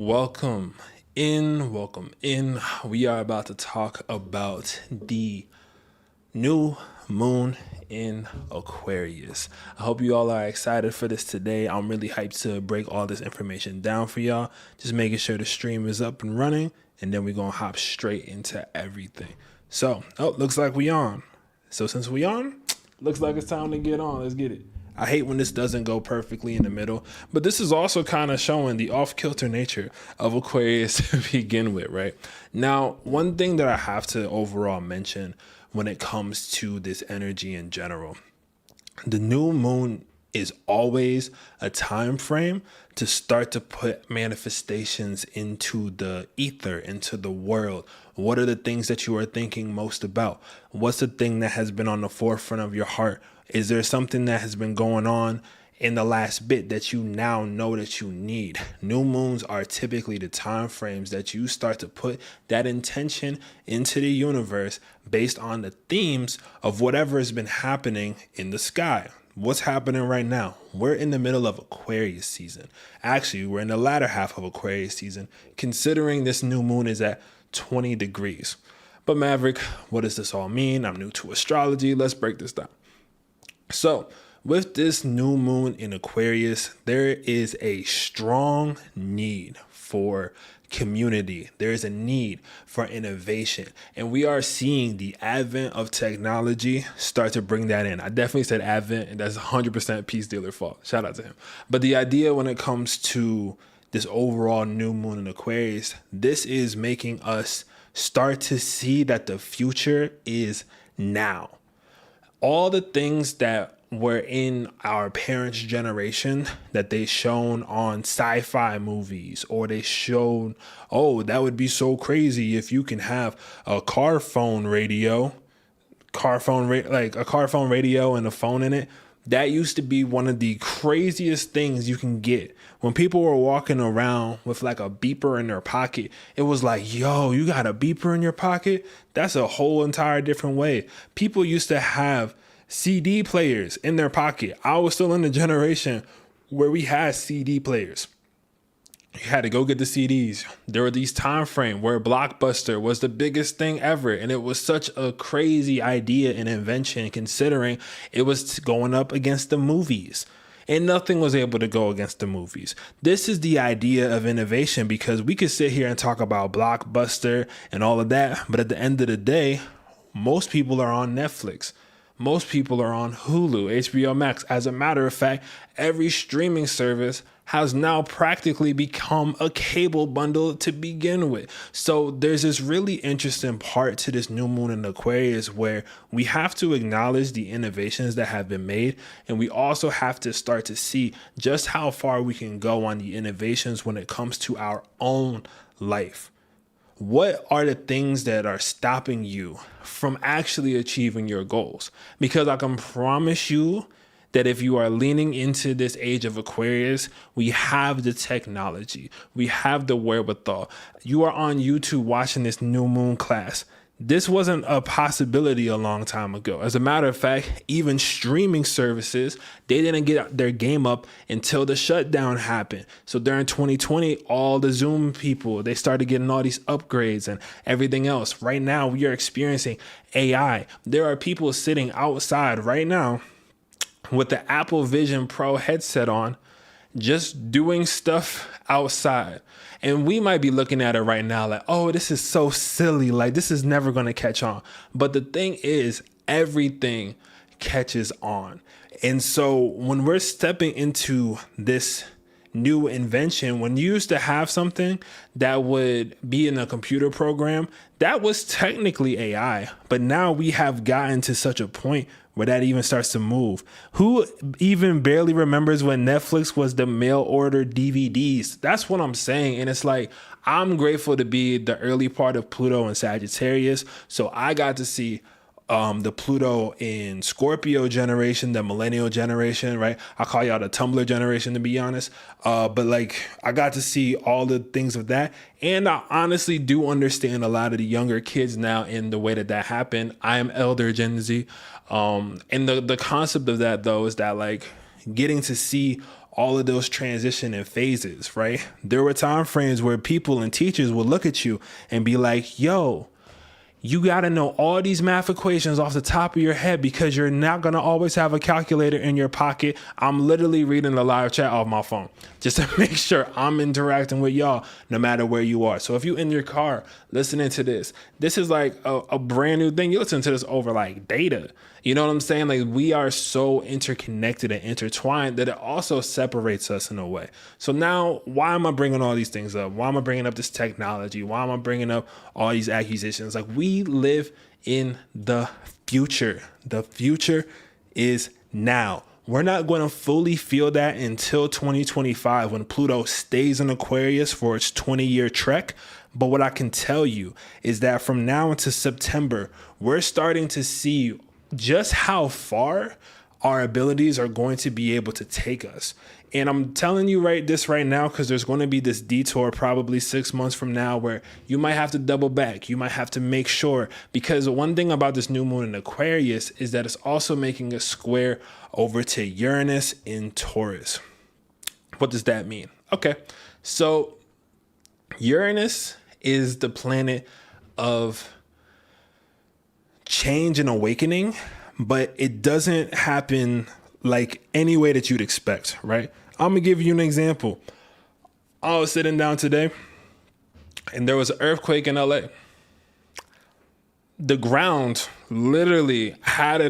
Welcome in. We are about to talk about the new moon in Aquarius. I hope you all are excited for this today. I'm really hyped to break all this information down for y'all. Just making sure the stream is up and running, and then we're gonna hop straight into everything. Looks like we on. So since we on, looks like it's time to get on. Let's get it. I hate when this doesn't go perfectly in the middle, but this is also kind of showing the off-kilter nature of Aquarius to begin with, right? Now, one thing that I have to overall mention when it comes to this energy in general, the new moon is always a time frame to start to put manifestations into the ether, into the world. What are the things that you are thinking most about? What's the thing that has been on the forefront of your heart? Is there something that has been going on in the last bit that you now know that you need? New moons are typically the time frames that you start to put that intention into the universe based on the themes of whatever has been happening in the sky. What's happening right now? We're in the middle of Aquarius season. Actually, we're in the latter half of Aquarius season, considering this new moon is at 20 degrees. But Maverick, what does this all mean? I'm new to astrology. Let's break this down. So, with this new moon in Aquarius, there is a strong need for community. There is a need for innovation. And we are seeing the advent of technology start to bring that in. I definitely said advent, and that's 100% Peace Dealer fault. Shout out to him. But the idea when it comes to this overall new moon in Aquarius, this is making us start to see that the future is now. All the things that were in our parents' generation that they shown on sci-fi movies, or they showed, oh, that would be so crazy if you can have a car phone radio and a phone in it. That used to be one of the craziest things you can get. When people were walking around with like a beeper in their pocket, it was like, yo, you got a beeper in your pocket? That's a whole entire different way. People used to have CD players in their pocket. I was still in the generation where we had CD players. You had to go get the CDs. There were these time frame where Blockbuster was the biggest thing ever. And it was such a crazy idea and invention, considering it was going up against the movies. And nothing was able to go against the movies. This is the idea of innovation, because we could sit here and talk about Blockbuster and all of that. But at the end of the day, most people are on Netflix. Most people are on Hulu, HBO Max. As a matter of fact, every streaming service has now practically become a cable bundle to begin with. So there's this really interesting part to this new moon in Aquarius where we have to acknowledge the innovations that have been made. And we also have to start to see just how far we can go on the innovations when it comes to our own life. What are the things that are stopping you from actually achieving your goals? Because I can promise you that if you are leaning into this age of Aquarius, we have the technology, we have the wherewithal. You are on YouTube watching this new moon class. This wasn't a possibility a long time ago. As a matter of fact, even streaming services, they didn't get their game up until the shutdown happened. So during 2020, all the Zoom people, they started getting all these upgrades and everything else. Right now, we are experiencing AI. There are people sitting outside right now with the Apple Vision Pro headset on, just doing stuff outside. And we might be looking at it right now like, oh, this is so silly. Like, this is never going to catch on. But the thing is, everything catches on. And so when we're stepping into this new invention, when you used to have something that would be in a computer program, that was technically AI. But now we have gotten to such a point where that even starts to move. Who even barely remembers when Netflix was the mail order DVDs? That's what I'm saying. And it's like, I'm grateful to be the early part of Pluto and Sagittarius. So I got to see the Pluto in Scorpio generation, the millennial generation, right? I call y'all the Tumblr generation, to be honest. But like, I got to see all the things of that. And I honestly do understand a lot of the younger kids now in the way that that happened. I am elder Gen Z. And the concept of that, though, is that like getting to see all of those transition and phases, right? There were time frames where people and teachers would look at you and be like, yo, you got to know all these math equations off the top of your head because you're not going to always have a calculator in your pocket. I'm literally reading the live chat off my phone just to make sure I'm interacting with y'all no matter where you are. So if you're in your car listening to this, this is like a brand new thing. You listen to this over like data. You know what I'm saying? Like we are so interconnected and intertwined that it also separates us in a way. So now why am I bringing all these things up? Why am I bringing up this technology? Why am I bringing up all these accusations? Like we live in the future. The future is now. We're not going to fully feel that until 2025 when Pluto stays in Aquarius for its 20-year trek. But what I can tell you is that from now into September, we're starting to see just how far our abilities are going to be able to take us. And I'm telling you right now, because there's going to be this detour probably 6 months from now where you might have to double back. You might have to make sure, because one thing about this new moon in Aquarius is that it's also making a square over to Uranus in Taurus. What does that mean? Okay, so Uranus is the planet of change and awakening, but it doesn't happen like any way that you'd expect, right? I'm gonna give you an example. I was sitting down today and there was an earthquake in LA. The ground literally had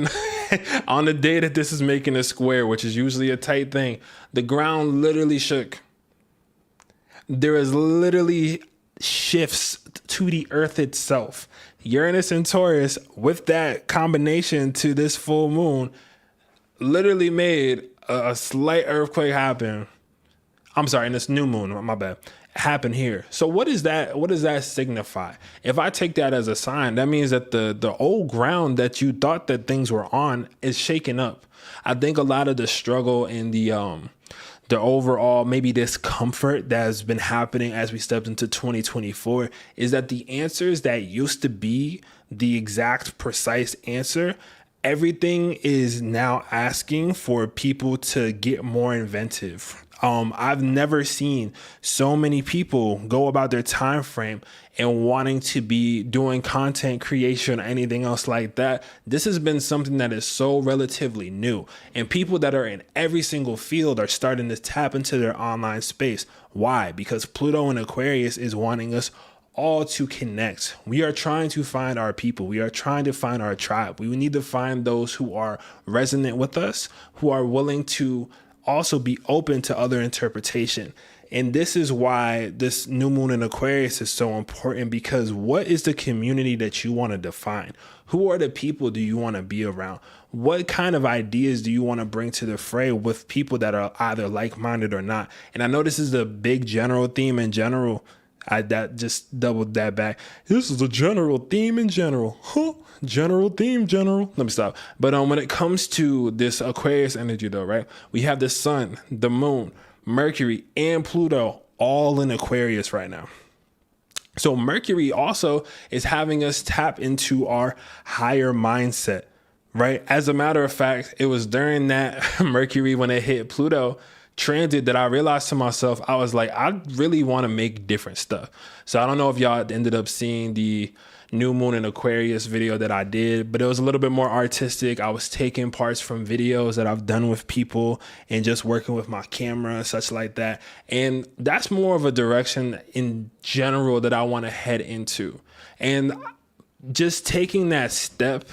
on the day that this is making a square, which is usually a tight thing, the ground literally shook. There is literally shifts to the earth itself. Uranus and Taurus, with that combination to this full moon, literally made a slight earthquake happen. I'm sorry, in this new moon, my bad, happen here. So what is that? What does that signify? If I take that as a sign, that means that the old ground that you thought that things were on is shaking up. I think a lot of the struggle and the overall maybe discomfort that has been happening as we stepped into 2024 is that the answers that used to be the exact precise answer, everything is now asking for people to get more inventive. I've never seen so many people go about their time frame and wanting to be doing content creation or anything else like that. This has been something that is so relatively new, and people that are in every single field are starting to tap into their online space. Why? Because Pluto in Aquarius is wanting us all to connect. We are trying to find our people. We are trying to find our tribe. We need to find those who are resonant with us, who are willing to also be open to other interpretation. And this is why this new moon in Aquarius is so important, because what is the community that you want to define? Who are the people do you want to be around? What kind of ideas do you want to bring to the fray with people that are either like-minded or not? And I know this is the big general theme in general. That just doubled that back. This is a general theme in general. Huh? General theme, general. Let me stop. But when it comes to this Aquarius energy though, right? We have the sun, the moon, Mercury, and Pluto all in Aquarius right now. So Mercury also is having us tap into our higher mindset, right? As a matter of fact, it was during that Mercury when it hit Pluto transit that I realized to myself, I was like, I really want to make different stuff. So I don't know if y'all ended up seeing the new moon in Aquarius video that I did, but it was a little bit more artistic. I was taking parts from videos that I've done with people and just working with my camera and such like that. And that's more of a direction in general that I want to head into. And just taking that step,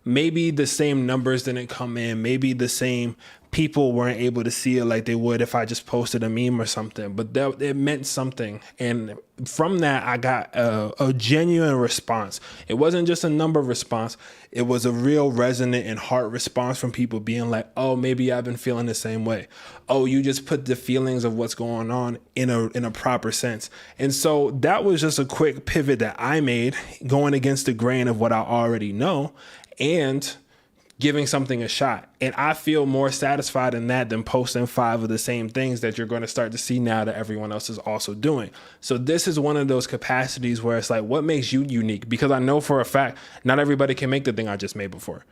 maybe the same numbers didn't come in, maybe the same people weren't able to see it like they would if I just posted a meme or something, but it meant something. And from that, I got a genuine response. It wasn't just a number response. It was a real resonant and heart response from people being like, oh, maybe I've been feeling the same way. Oh, you just put the feelings of what's going on in a proper sense. And so that was just a quick pivot that I made, going against the grain of what I already know and giving something a shot. And I feel more satisfied in that than posting 5 of the same things that you're going to start to see now that everyone else is also doing. So this is one of those capacities where it's like, what makes you unique? Because I know for a fact, not everybody can make the thing I just made before.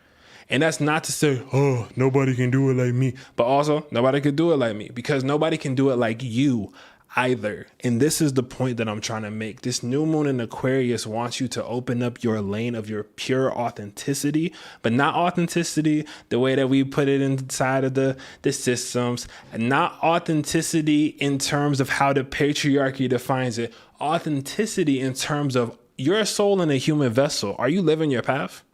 And that's not to say, oh, nobody can do it like me, but also nobody could do it like me, because nobody can do it like you either. And this is the point that I'm trying to make. This new moon in Aquarius wants you to open up your lane of your pure authenticity, but not authenticity the way that we put it inside of the systems, and not authenticity in terms of how the patriarchy defines it. Authenticity in terms of you're a soul in a human vessel. Are you living your path?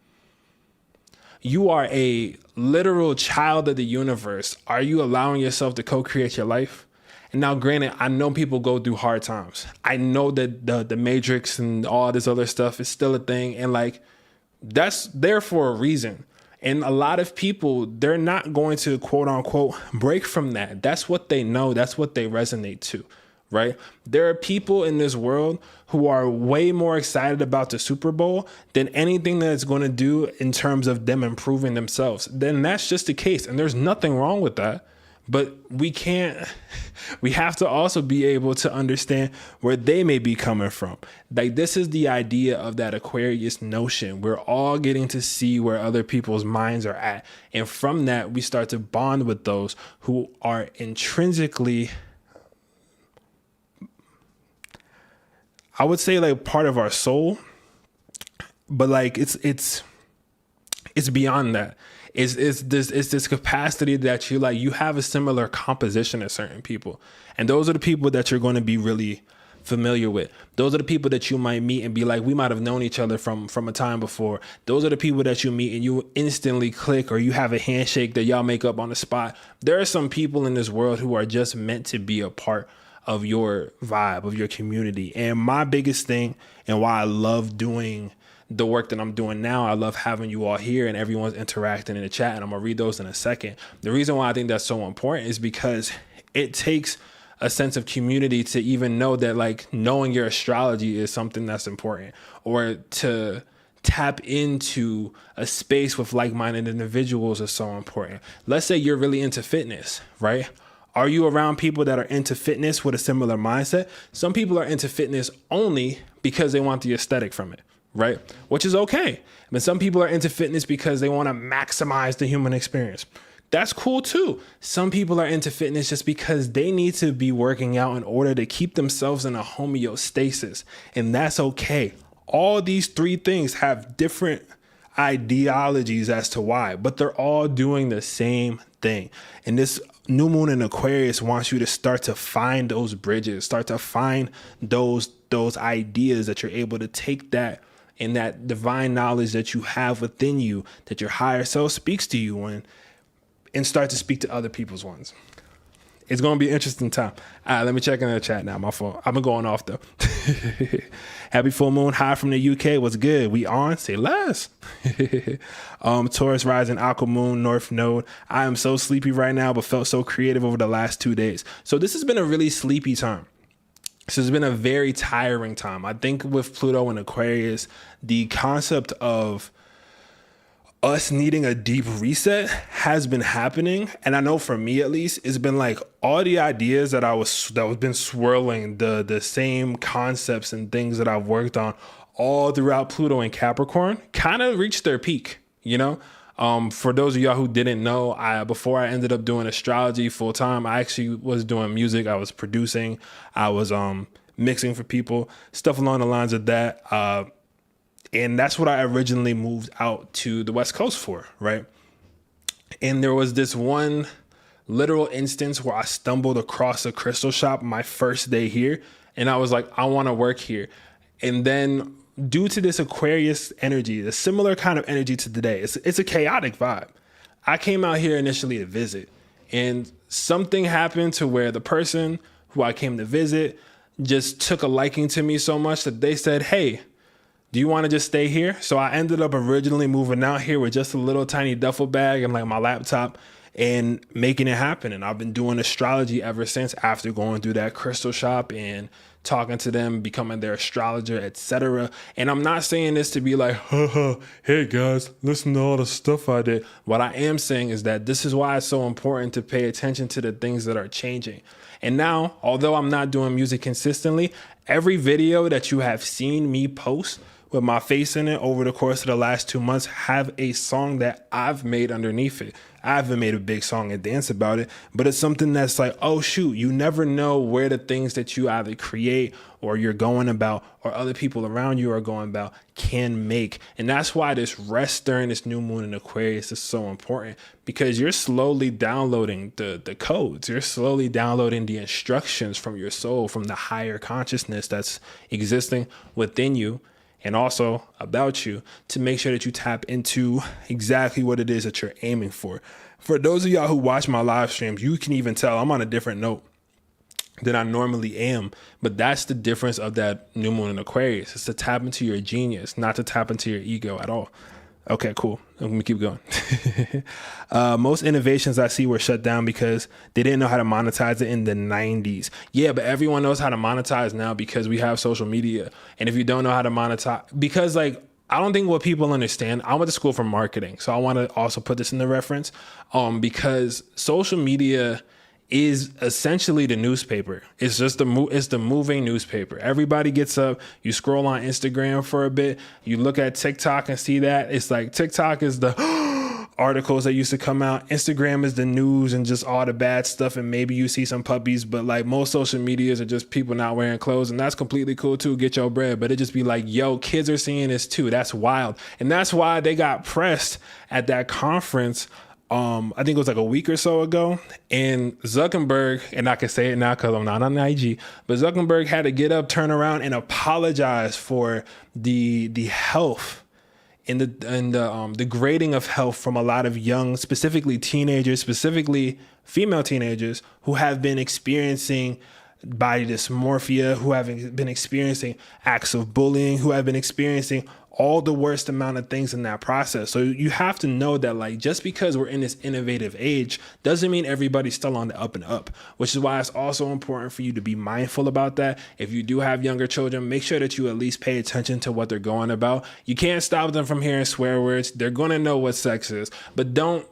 You are a literal child of the universe. Are you allowing yourself to co-create your life? And now, granted, I know people go through hard times. I know that the Matrix and all this other stuff is still a thing. And like, that's there for a reason. And a lot of people, they're not going to quote unquote break from that. That's what they know. That's what they resonate to. Right? There are people in this world who are way more excited about the Super Bowl than anything that it's going to do in terms of them improving themselves. Then that's just the case. And there's nothing wrong with that. But we have to also be able to understand where they may be coming from. Like, this is the idea of that Aquarius notion. We're all getting to see where other people's minds are at. And from that, we start to bond with those who are intrinsically, I would say, like part of our soul, but like it's beyond that. It's this capacity that you have a similar composition as certain people, and those are the people that you're going to be really familiar with. Those are the people that you might meet and be like, we might have known each other from a time before. Those are the people that you meet and you instantly click, or you have a handshake that y'all make up on the spot. There are some people in this world who are just meant to be a part of your vibe, of your community. And my biggest thing, and why I love doing the work that I'm doing now, I love having you all here and everyone's interacting in the chat, and I'm gonna read those in a second. The reason why I think that's so important is because it takes a sense of community to even know that, like, knowing your astrology is something that's important, or to tap into a space with like-minded individuals is so important. Let's say you're really into fitness, right? Are you around people that are into fitness with a similar mindset? Some people are into fitness only because they want the aesthetic from it, right? Which is okay. But some people are into fitness because they want to maximize the human experience. That's cool too. Some people are into fitness just because they need to be working out in order to keep themselves in a homeostasis. And that's okay. All these three things have different ideologies as to why, but they're all doing the same thing. And this new moon in Aquarius wants you to start to find those bridges, start to find those ideas that you're able to take that and that divine knowledge that you have within you, that your higher self speaks to you in, and start to speak to other people's ones. It's going to be an interesting time. All right, let me check in the chat now. My fault. I've been going off though. Happy full moon. Hi from the UK. What's good? We on? Say less. Taurus rising, Aqua moon, North node. I am so sleepy right now, but felt so creative over the last 2 days. So this has been a really sleepy time. This has been a very tiring time. I think with Pluto and Aquarius, the concept of us needing a deep reset has been happening. And I know for me, at least, it's been like all the ideas that was been swirling, the same concepts and things that I've worked on all throughout Pluto and Capricorn kind of reached their peak, you know? For those of y'all who didn't know, before I ended up doing astrology full time, I actually was doing music. I was producing, I was mixing for people, stuff along the lines of that. And that's what I originally moved out to the West Coast for, right? And there was this one literal instance where I stumbled across a crystal shop my first day here. And I was like, I want to work here. And then due to this Aquarius energy, the similar kind of energy to today, it's a chaotic vibe. I came out here initially to visit, and something happened to where the person who I came to visit just took a liking to me so much that they said, hey, do you want to just stay here? So I ended up originally moving out here with just a little tiny duffel bag and like my laptop and making it happen. And I've been doing astrology ever since, after going through that crystal shop and talking to them, becoming their astrologer, etc. And I'm not saying this to be like, hey guys, listen to all the stuff I did. What I am saying is that this is why it's so important to pay attention to the things that are changing. And now, although I'm not doing music consistently, every video that you have seen me post with my face in it over the course of the last 2 months have a song that I've made underneath it. I haven't made a big song and dance about it, but it's something that's like, oh shoot, you never know where the things that you either create or you're going about or other people around you are going about can make. And that's why this rest during this new moon in Aquarius is so important, because you're slowly downloading the codes. You're slowly downloading the instructions from your soul, from the higher consciousness that's existing within you and also about you, to make sure that you tap into exactly what it is that you're aiming for. For those of y'all who watch my live streams, you can even tell I'm on a different note than I normally am. But that's the difference of that new moon in Aquarius. It's to tap into your genius, not to tap into your ego at all. Okay, cool. Let me keep going. Most innovations I see were shut down because they didn't know how to monetize it in the 90s. Yeah, but everyone knows how to monetize now because we have social media. And if you don't know how to monetize, because like, I don't think what people understand, I went to school for marketing. So I want to also put this in the reference because social media is essentially the newspaper. It's just it's the moving newspaper. Everybody gets up, you scroll on Instagram for a bit, you look at TikTok and see that. It's like TikTok is the articles that used to come out. Instagram is the news and just all the bad stuff, and maybe you see some puppies, but like most social medias are just people not wearing clothes, and that's completely cool too. Get your bread. But it just be like, yo, kids are seeing this too. That's wild. And that's why they got pressed at that conference. I think it was like a week or so ago, and Zuckerberg, and I can say it now because I'm not on IG, but Zuckerberg had to get up, turn around, and apologize for the health and the degrading of health from a lot of young, specifically teenagers, specifically female teenagers who have been experiencing body dysmorphia, who have been experiencing acts of bullying, who have been experiencing all the worst amount of things in that process. So you have to know that like, just because we're in this innovative age doesn't mean everybody's still on the up and up, which is why it's also important for you to be mindful about that. If you do have younger children, make sure that you at least pay attention to what they're going about. You can't stop them from hearing swear words. They're going to know what sex is, but don't,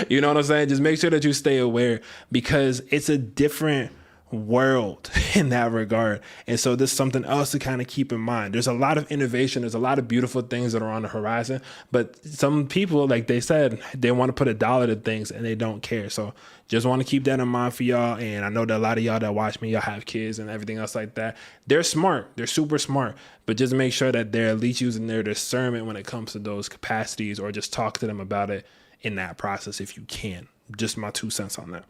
you know what I'm saying? Just make sure that you stay aware, because it's a different world in that regard. And so there's something else to kind of keep in mind. There's a lot of innovation. There's a lot of beautiful things that are on the horizon, but some people, like they said, they want to put $1 to things and they don't care. So just want to keep that in mind for y'all. And I know that a lot of y'all that watch me, y'all have kids and everything else like that. They're smart. They're super smart, but just make sure that they're at least using their discernment when it comes to those capacities, or just talk to them about it in that process if you can. Just my 2 cents on that.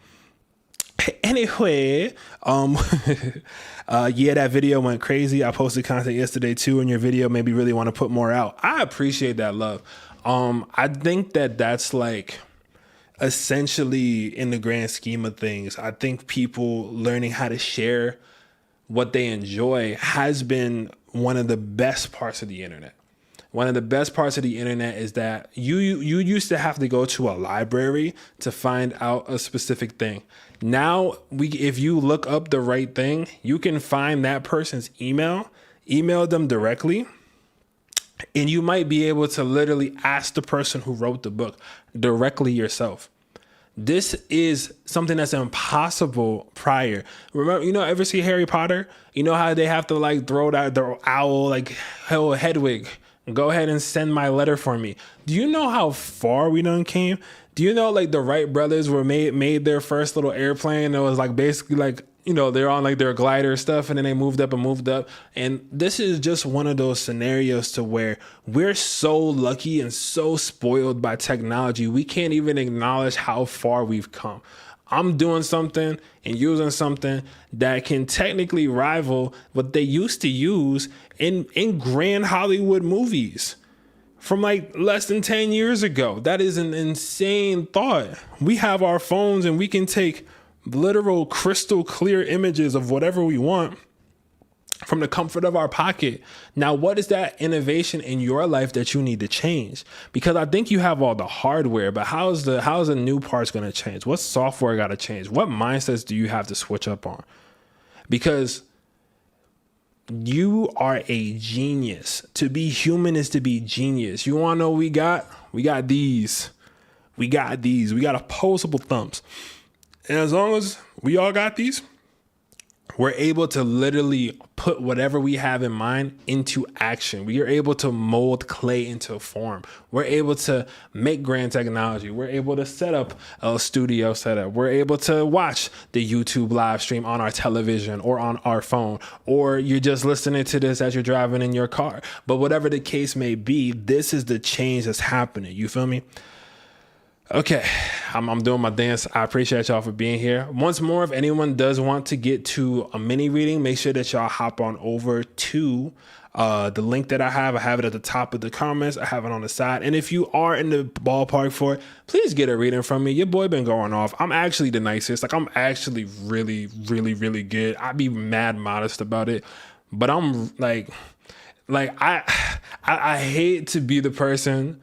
Anyway, yeah, that video went crazy. I posted content yesterday too, and your video made me really want to put more out. I appreciate that love. I think that that's like essentially, in the grand scheme of things, I think people learning how to share what they enjoy has been one of the best parts of the internet. One of the best parts of the internet is that you used to have to go to a library to find out a specific thing. Now, if you look up the right thing, you can find that person's email them directly, and you might be able to literally ask the person who wrote the book directly yourself. This is something that's impossible prior. Remember, ever see Harry Potter? You know how they have to like throw that the owl, like, hell, Hedwig, go ahead and send my letter for me. Do you know how far we done came? Do you know like the Wright brothers were made their first little airplane? It was like basically like, they're on like their glider stuff, and then they moved up. And this is just one of those scenarios to where we're so lucky and so spoiled by technology. We can't even acknowledge how far we've come. I'm doing something and using something that can technically rival what they used to use in grand Hollywood movies from like less than 10 years ago. That is an insane thought. We have our phones and we can take literal crystal clear images of whatever we want from the comfort of our pocket. Now, what is that innovation in your life that you need to change? Because I think you have all the hardware, but how's the new parts going to change? What software got to change? What mindsets do you have to switch up on? Because you are a genius. To be human is to be genius. You want to know what we got? We got these. We got opposable thumbs. And as long as we all got these, we're able to literally put whatever we have in mind into action. We are able to mold clay into form. We're able to make grand technology. We're able to set up a studio setup. We're able to watch the YouTube live stream on our television or on our phone, or you're just listening to this as you're driving in your car. But whatever the case may be, this is the change that's happening. You feel me? Okay, I'm doing my dance. I appreciate y'all for being here. Once more, if anyone does want to get to a mini reading, make sure that y'all hop on over to the link that I have it at the top of the comments. I have it on the side. And if you are in the ballpark for it, please get a reading from me. Your boy been going off. I'm actually the nicest. Like, I'm actually really, really, really good. I'd be mad modest about it. But I'm like I hate to be the person.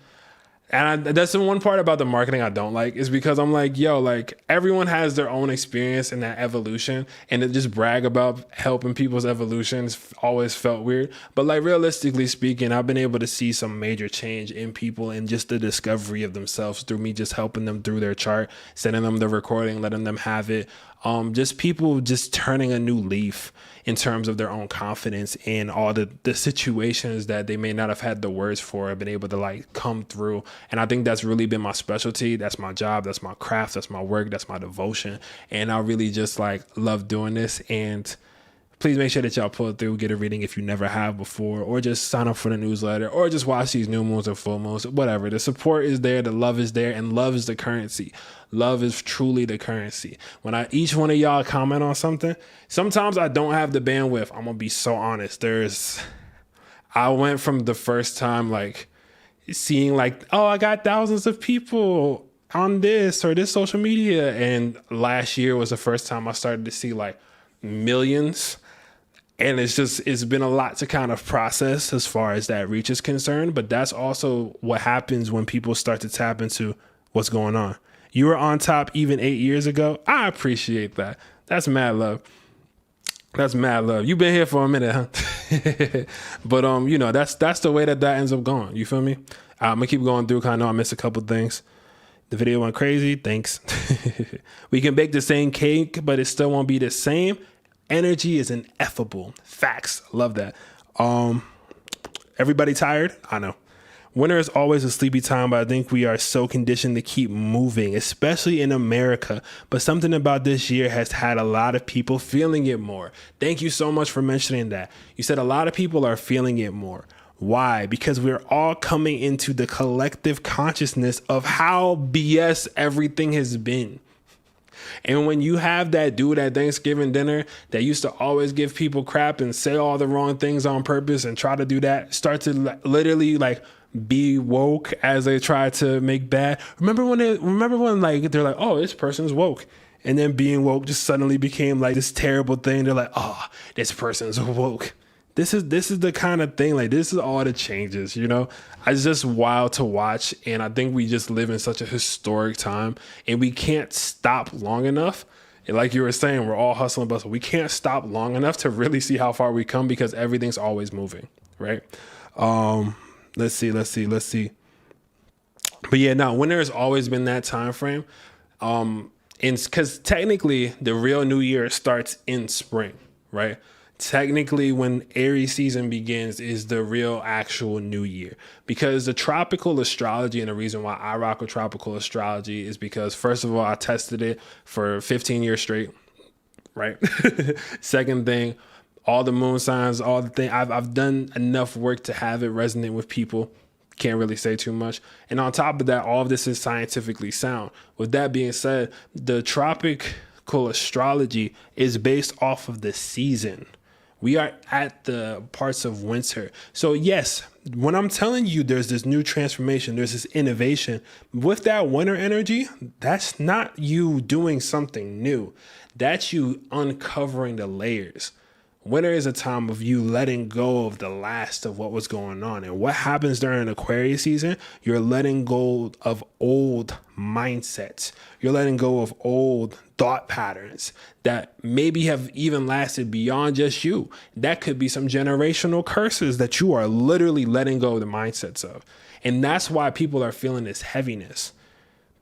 And that's the one part about the marketing I don't like, is because I'm like, yo, like, everyone has their own experience in that evolution, and to just brag about helping people's evolutions always felt weird. But like, realistically speaking, I've been able to see some major change in people and just the discovery of themselves through me just helping them through their chart, sending them the recording, letting them have it. Just people just turning a new leaf in terms of their own confidence in all the situations that they may not have had the words for, have been able to like come through. And I think that's really been my specialty. That's my job. That's my craft. That's my work. That's my devotion. And I really just like love doing this. And please make sure that y'all pull through, get a reading if you never have before, or just sign up for the newsletter, or just watch these new moons or full moons, whatever. The support is there, the love is there, and love is the currency. Love is truly the currency. When each one of y'all comment on something, sometimes I don't have the bandwidth. I'm gonna be so honest. I went from the first time like seeing like, oh, I got thousands of people on this or this social media, and last year was the first time I started to see like millions. And it's been a lot to kind of process as far as that reach is concerned. But that's also what happens when people start to tap into what's going on. You were on top even 8 years ago. I appreciate that. That's mad love. That's mad love. You've been here for a minute, huh? But that's the way that ends up going. You feel me? I'm gonna keep going through. Cause I know I missed a couple things. The video went crazy. Thanks. We can bake the same cake, but it still won't be the same. Energy is ineffable. Facts. Love that. Everybody tired? I know. Winter is always a sleepy time, but I think we are so conditioned to keep moving, especially in America. But something about this year has had a lot of people feeling it more. Thank you so much for mentioning that. You said a lot of people are feeling it more. Why? Because we're all coming into the collective consciousness of how BS everything has been. And when you have that dude at Thanksgiving dinner that used to always give people crap and say all the wrong things on purpose and try to do that, start to literally like be woke as they try to make bad. Remember when like they're like, oh, this person's woke. And then being woke just suddenly became like this terrible thing. They're like, oh, this person's woke. This is the kind of thing, like, this is all the changes, you know? It's just wild to watch. And I think we just live in such a historic time, and we can't stop long enough. And like you were saying, we're all hustling and bustle. We can't stop long enough to really see how far we come, because everything's always moving, right? Let's see. But yeah, no, winter has always been that time frame. And because technically the real new year starts in spring, right? Technically, when Aries season begins is the real actual new year, because the tropical astrology, and the reason why I rock with tropical astrology is because, first of all, I tested it for 15 years straight, right? Second thing, all the moon signs, all the thing, I've done enough work to have it resonate with people. Can't really say too much. And on top of that, all of this is scientifically sound. With that being said, the tropical astrology is based off of the season. We are at the parts of winter. So yes, when I'm telling you there's this new transformation, there's this innovation, with that winter energy, that's not you doing something new. That's you uncovering the layers. Winter is a time of you letting go of the last of what was going on. And what happens during Aquarius season, you're letting go of old mindsets. You're letting go of old thought patterns that maybe have even lasted beyond just you. That could be some generational curses that you are literally letting go of the mindsets of. And that's why people are feeling this heaviness.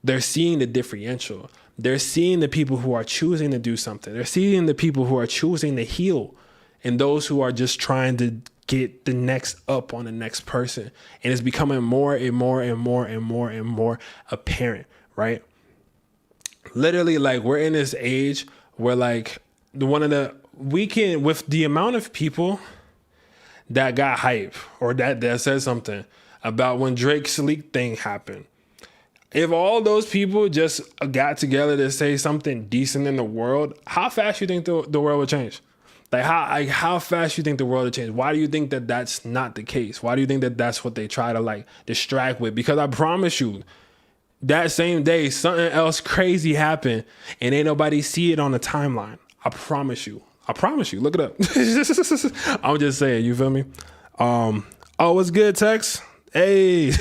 They're seeing the differential. They're seeing the people who are choosing to do something. They're seeing the people who are choosing to heal, and those who are just trying to get the next up on the next person. And it's becoming more and more and more and more and more apparent, right? Literally, like, we're in this age where, like, we can, with the amount of people that got hype or that said something about when Drake's leak thing happened, if all those people just got together to say something decent in the world, how fast you think the world would change? Like, how fast you think the world would change? Why do you think that that's not the case? Why do you think that that's what they try to, like, distract with? Because I promise you, that same day, something else crazy happened and ain't nobody see it on the timeline. I promise you. Look it up. I'm just saying, you feel me? Oh, what's good, Tex? Hey,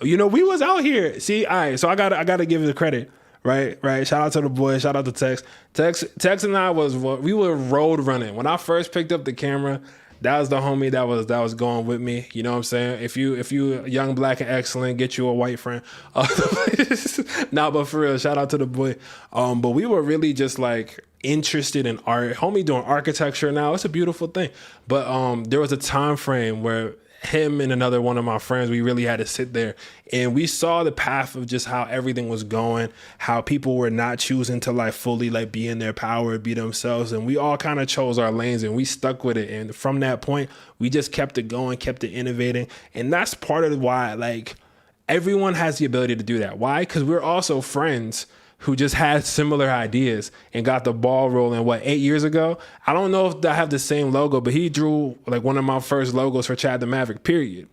we was out here. See, all right. So I gotta give you the credit, right? Shout out to the boy. Shout out to Tex. Tex and I we were road running when I first picked up the camera. That was the homie that was going with me. You know what I'm saying? If you young, black, and excellent, get you a white friend. Nah, but for real, shout out to the boy. But we were really just like interested in art. Homie doing architecture now. It's a beautiful thing. But there was a time frame where him and another one of my friends, we really had to sit there and we saw the path of just how everything was going, how people were not choosing to like fully like be in their power, be themselves. And we all kind of chose our lanes and we stuck with it. And from that point, we just kept it going, kept it innovating. And that's part of why like everyone has the ability to do that. Why? Because we're also friends who just had similar ideas and got the ball rolling, 8 years ago? I don't know if I have the same logo, but he drew like one of my first logos for Chad the Maverick, period.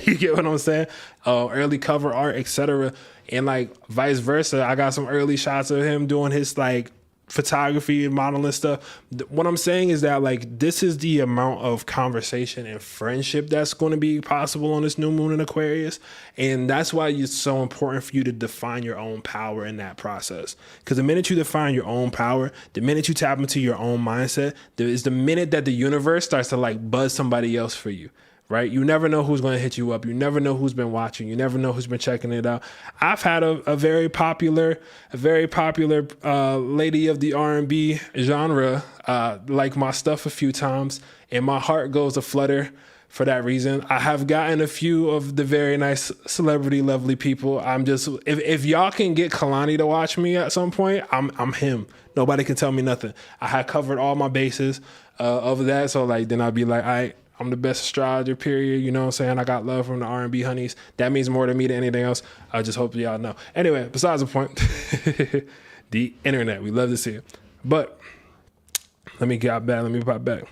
You get what I'm saying? Early cover art, etc. And like vice versa, I got some early shots of him doing his like photography and modeling stuff. What I'm saying is that like this is the amount of conversation and friendship that's going to be possible on this new moon in Aquarius, and that's why it's so important for you to define your own power in that process. Because the minute you define your own power, the minute you tap into your own mindset, there is the minute that the universe starts to like buzz somebody else for you. Right? You never know who's going to hit you up. You never know who's been watching. You never know who's been checking it out. I've had a very popular lady of the R&B genre like my stuff a few times, and my heart goes a flutter for that reason. I have gotten a few of the very nice celebrity lovely people. I'm just if y'all can get Kalani to watch me at some point, I'm him. Nobody can tell me nothing. I had covered all my bases of that. So like then I'd be like, I'm the best astrologer, period. You know what I'm saying? I got love from the R&B honeys. That means more to me than anything else. I just hope y'all know. Anyway, besides the point, the internet, we love to see it. But let me pop back.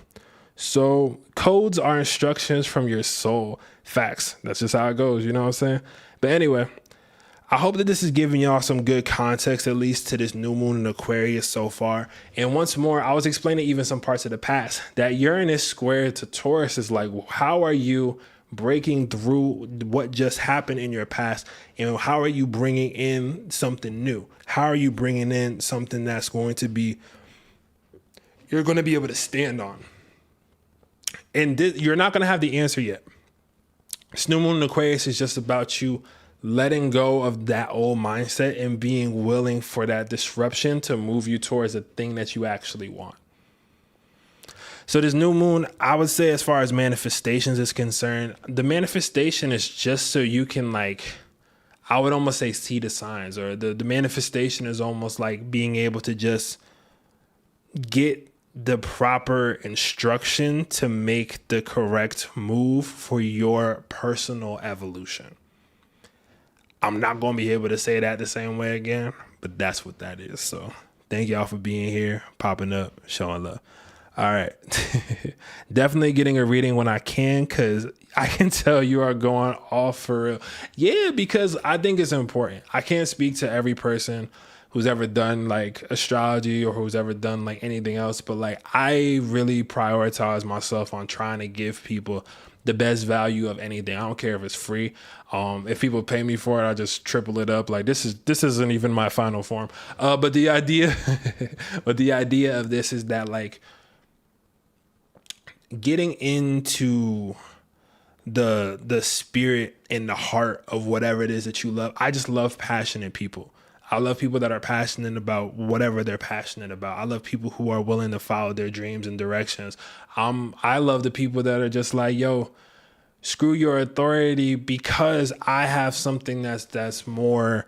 So codes are instructions from your soul. Facts. That's just how it goes. You know what I'm saying? But anyway, I hope that this is giving y'all some good context, at least to this new moon in Aquarius so far. And once more, I was explaining even some parts of the past that Uranus squared to Taurus is like, how are you breaking through what just happened in your past? And how are you bringing in something new? How are you bringing in something that's going to be, you're going to be able to stand on? And you're not going to have the answer yet. This new moon in Aquarius is just about you letting go of that old mindset and being willing for that disruption to move you towards the thing that you actually want. So this new moon, I would say as far as manifestations is concerned, the manifestation is just so you can like, I would almost say see the signs, or the manifestation is almost like being able to just get the proper instruction to make the correct move for your personal evolution. I'm not going to be able to say that the same way again, but that's what that is. So thank y'all for being here, popping up, showing love. All right. Definitely getting a reading when I can, because I can tell you are going off for real. Yeah, because I think it's important. I can't speak to every person who's ever done like astrology or who's ever done like anything else, but like I really prioritize myself on trying to give people the best value of anything. I don't care if it's free. If people pay me for it, I just triple it up. Like this isn't even my final form. But the idea of this is that like getting into the spirit and the heart of whatever it is that you love. I just love passionate people. I love people that are passionate about whatever they're passionate about. I love people who are willing to follow their dreams and directions. I love the people that are just like, yo, screw your authority because I have something that's more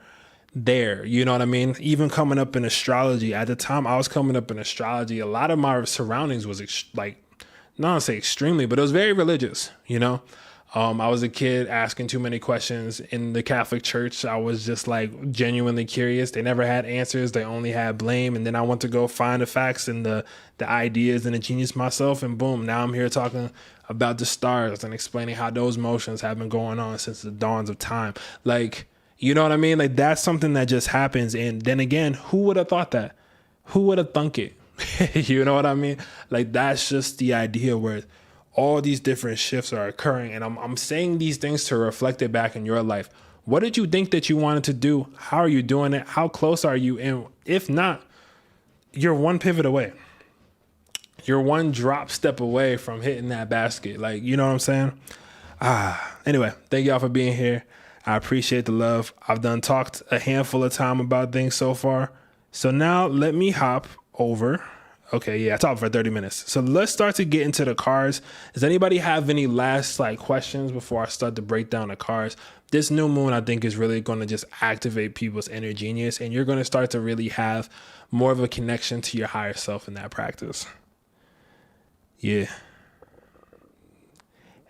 there. You know what I mean? Even coming up in astrology, at the time I was coming up in astrology, a lot of my surroundings was not to say extremely, but it was very religious, you know? I was a kid asking too many questions in the Catholic Church. I was just like genuinely curious. They never had answers. They only had blame. And then I went to go find the facts and the ideas and the genius myself. And boom, now I'm here talking about the stars and explaining how those motions have been going on since the dawns of time. Like, you know what I mean? Like, that's something that just happens. And then again, who would have thought that? Who would have thunk it? You know what I mean? Like, that's just the idea where all these different shifts are occurring. And I'm saying these things to reflect it back in your life. What did you think that you wanted to do? How are you doing it? How close are you? And if not, you're one pivot away. You're one drop step away from hitting that basket. Like, you know what I'm saying? Anyway, thank y'all for being here. I appreciate the love. I've done talked a handful of time about things so far. So now let me hop over. Okay, yeah, I talked for 30 minutes. So let's start to get into the cards. Does anybody have any last questions before I start to break down the cards? This new moon, I think, is really going to just activate people's inner genius, and you're going to start to really have more of a connection to your higher self in that practice. Yeah.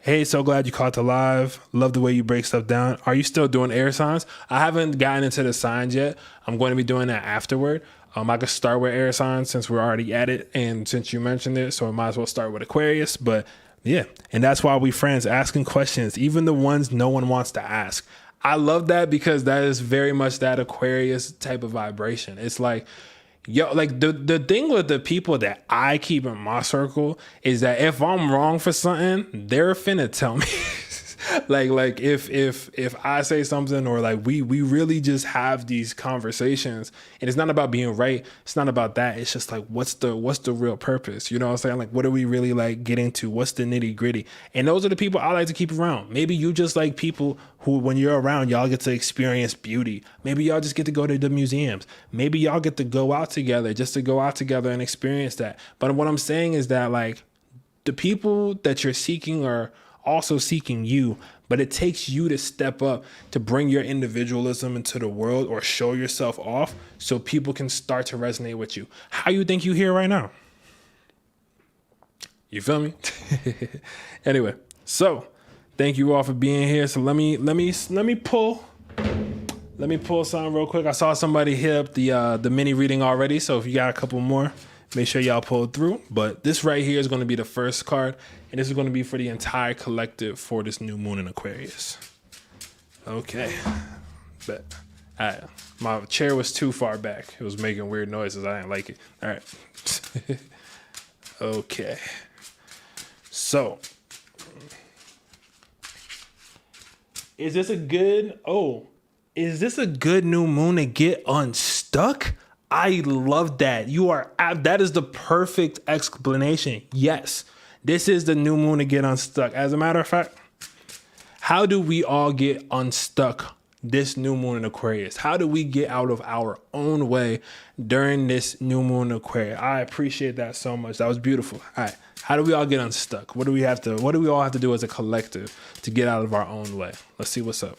Hey, so glad you caught the live. Love the way you break stuff down. Are you still doing air signs? I haven't gotten into the signs yet. I'm going to be doing that afterward. I could start with air signs since we're already at it, and since you mentioned it, so I might as well start with Aquarius. But yeah, and that's why we friends, asking questions, even the ones no one wants to ask. I love that because that is very much that Aquarius type of vibration. It's like, yo, like the thing with the people that I keep in my circle is that if I'm wrong for something, they're finna tell me. like if I say something, or like we really just have these conversations, and it's not about being right. It's not about that. It's just like, what's the real purpose? You know what I'm saying? Like, what are we really like getting to? What's the nitty gritty? And those are the people I like to keep around. Maybe you just like people who, when you're around, y'all get to experience beauty. Maybe y'all just get to go to the museums. Maybe y'all get to go out together, just to go out together and experience that. But what I'm saying is that, like, the people that you're seeking are also seeking you, but it takes you to step up to bring your individualism into the world, or show yourself off so people can start to resonate with you. How you think you here right now? You feel me? Anyway, so thank you all for being here. So let me pull something real quick. I saw somebody hit up the mini reading already, so if you got a couple more, make sure y'all pull through. But this right here is going to be the first card, and this is going to be for the entire collective for this new moon in Aquarius. Okay. Bet. All right. My chair was too far back. It was making weird noises. I didn't like it. All right. Okay. So, is this a good new moon to get unstuck? I love that. That is the perfect explanation. Yes, this is the new moon to get unstuck. As a matter of fact, how do we all get unstuck this new moon in Aquarius? How do we get out of our own way during this new moon in Aquarius? I appreciate that so much. That was beautiful. All right. How do we all get unstuck? What do we all have to do as a collective to get out of our own way? Let's see what's up.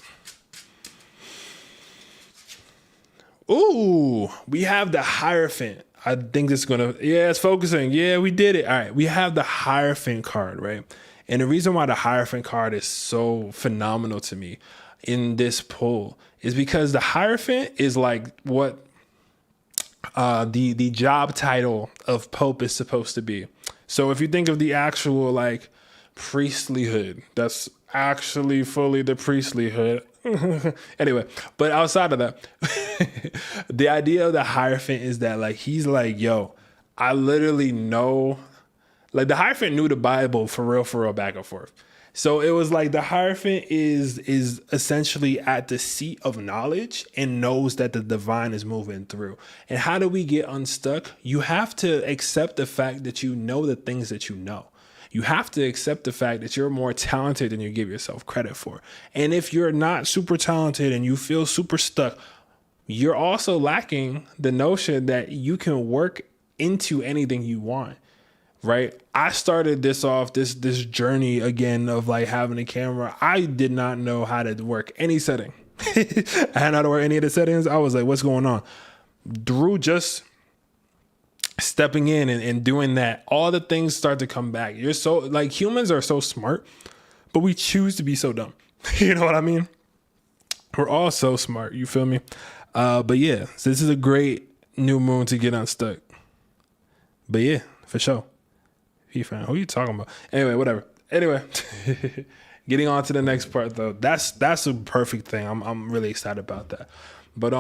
Ooh, we have the Hierophant. I think it's it's focusing. Yeah, we did it. All right, we have the Hierophant card, right? And the reason why the Hierophant card is so phenomenal to me in this pull is because the Hierophant is like what the job title of Pope is supposed to be. So if you think of the actual like priestlyhood, that's actually fully the priestlyhood. Anyway, but outside of that, the idea of the Hierophant is that, like, he's like, yo, I literally know, like, the Hierophant knew the Bible for real back and forth. So it was like the Hierophant is essentially at the seat of knowledge and knows that the divine is moving through. And how do we get unstuck? You have to accept the fact that you know the things that you know. You have to accept the fact that you're more talented than you give yourself credit for. And if you're not super talented and you feel super stuck, you're also lacking the notion that you can work into anything you want. Right. I started this journey again of like having a camera. I did not know how to work any setting. I had not to work any of the settings. I was like, what's going on? Through just stepping in and doing that, all the things start to come back. You're so like, humans are so smart, but we choose to be so dumb. You know what I mean? We're all so smart. You feel me? But yeah, so this is a great new moon to get unstuck. But yeah, for sure. Who are you talking about? Anyway, whatever. Anyway, getting on to the next part though. That's a perfect thing. I'm really excited about that. But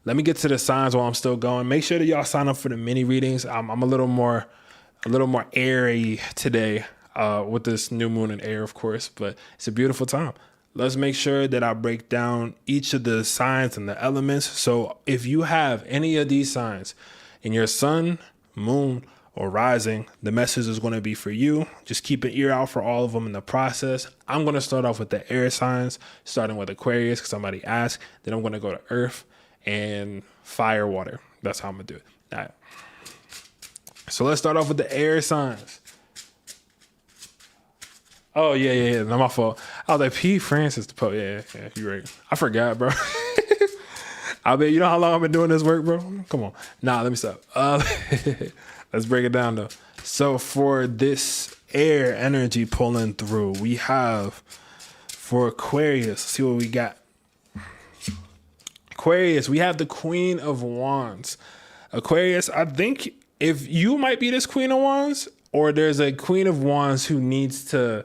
let me get to the signs while I'm still going. Make sure that y'all sign up for the mini readings. I'm a little more airy today with this new moon in air, of course, but it's a beautiful time. Let's make sure that I break down each of the signs and the elements. So if you have any of these signs in your sun, moon, or rising, the message is going to be for you. Just keep an ear out for all of them in the process. I'm going to start off with the air signs, starting with Aquarius, because somebody asked. Then I'm going to go to earth and fire, water. That's how I'm going to do it. All right. So let's start off with the air signs. Oh, yeah. Not my fault. I was like, P. Francis the Pope. Yeah, you're right. I forgot, bro. I mean, you know how long I've been doing this work, bro? Come on. Nah, let me stop. Let's break it down, though. So for this air energy pulling through, we have for Aquarius, let's see what we got. Aquarius, we have the Queen of Wands. Aquarius, I think if you might be this Queen of Wands, or there's a Queen of Wands who needs to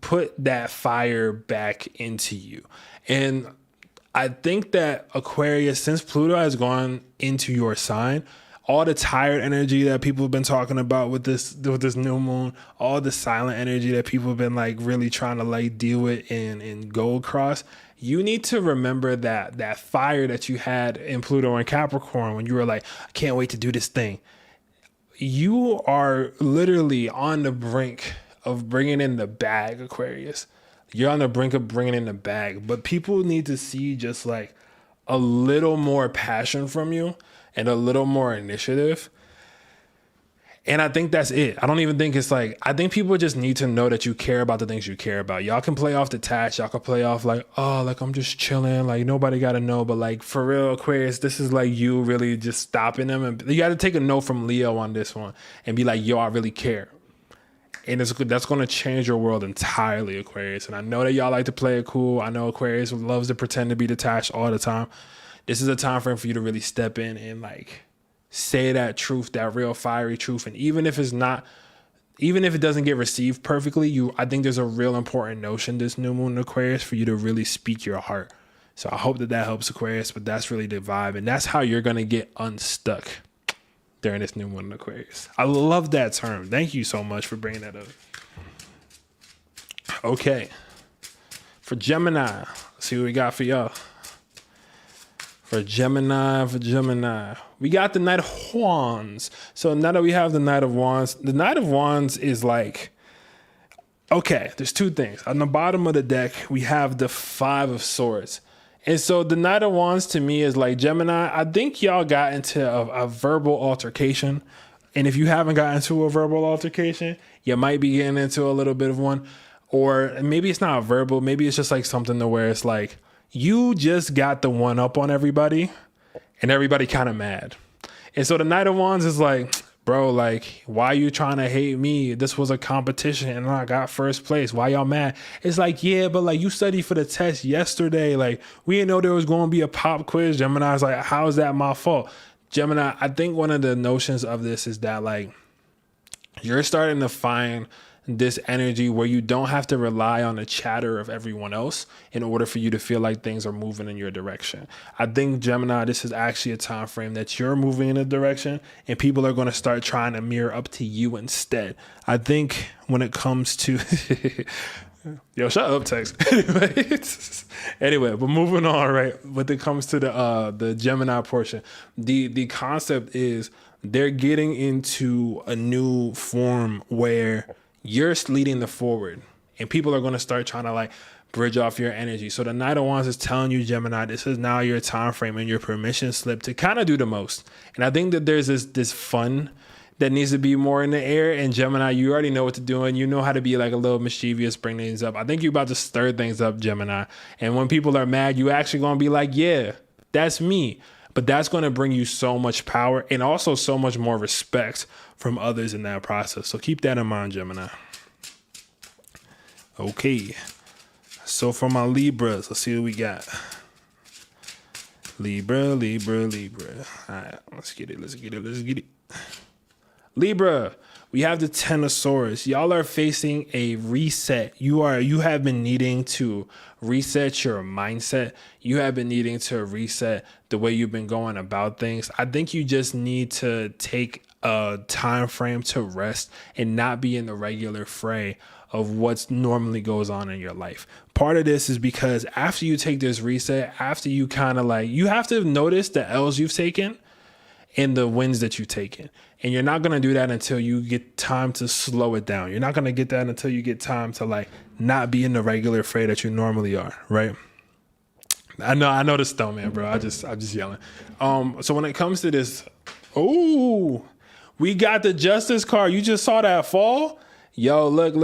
put that fire back into you. And I think that Aquarius, since Pluto has gone into your sign, all the tired energy that people have been talking about with this new moon, all the silent energy that people have been like really trying to like deal with and go across, you need to remember that fire that you had in Pluto and Capricorn when you were like, I can't wait to do this thing. You are literally on the brink of bringing in the bag, Aquarius. You're on the brink of bringing in the bag, but people need to see just like a little more passion from you and a little more initiative. And I think that's it. I don't even think it's like, I think people just need to know that you care about the things you care about. Y'all can play off detached. Y'all can play off like, oh, like I'm just chilling. Like nobody got to know. But like for real, Aquarius, this is like you really just stopping them. And you got to take a note from Leo on this one and be like, yo, I really care. And that's going to change your world entirely, Aquarius. And I know that y'all like to play it cool. I know Aquarius loves to pretend to be detached all the time. This is a time frame for you to really step in and like say that truth, that real fiery truth. And even if it doesn't get received perfectly, I think there's a real important notion this new moon in Aquarius for you to really speak your heart. So I hope that helps, Aquarius, but that's really the vibe. And that's how you're going to get unstuck during this new moon in Aquarius. I love that term. Thank you so much for bringing that up. Okay. For Gemini, let's see what we got for y'all. For Gemini, we got the Knight of Wands. So now that we have the Knight of Wands is like, okay, there's two things. On the bottom of the deck, we have the Five of Swords. And so the Knight of Wands to me is like, Gemini, I think y'all got into a verbal altercation. And if you haven't gotten into a verbal altercation, you might be getting into a little bit of one. Or maybe it's not verbal. Maybe it's just like something to where it's like, you just got the one up on everybody and everybody kind of mad. And so the Knight of Wands is like, bro, like, why you trying to hate me? This was a competition and I got first place. Why y'all mad? It's like, yeah, but like you studied for the test yesterday. Like we didn't know there was going to be a pop quiz. Gemini's like, how is that my fault? Gemini, I think one of the notions of this is that like you're starting to find this energy where you don't have to rely on the chatter of everyone else in order for you to feel like things are moving in your direction. I think, Gemini, this is actually a time frame that you're moving in a direction and people are going to start trying to mirror up to you instead. I think when it comes to yo, shut up, text. Anyway, but moving on, right? When it comes to the Gemini portion, the concept is they're getting into a new form where you're leading the forward and people are going to start trying to like bridge off your energy. So the Knight of Wands is telling you, Gemini, this is now your time frame and your permission slip to kind of do the most. And I think that there's this fun that needs to be more in the air. And Gemini, you already know what to do, and you know how to be like a little mischievous, bring things up. I think you're about to stir things up, Gemini. And when people are mad, you actually going to be like, yeah, that's me. But that's going to bring you so much power and also so much more respect from others in that process. So keep that in mind, Gemini. Okay. So for my Libras, let's see what we got. Libra. All right, let's get it. Libra, we have the Ten of Swords. Y'all are facing a reset. You have been needing to reset your mindset. You have been needing to reset the way you've been going about things. I think you just need to take a time frame to rest and not be in the regular fray of what's normally goes on in your life. Part of this is because after you take this reset, after you kind of like, you have to notice the L's you've taken and the wins that you've taken. And you're not going to do that until you get time to slow it down. You're not going to get that until you get time to like not be in the regular fray that you normally are, right? I know the stone, man, bro. I'm just yelling. So when it comes to this, we got the Justice card. You just saw that fall? Yo, look.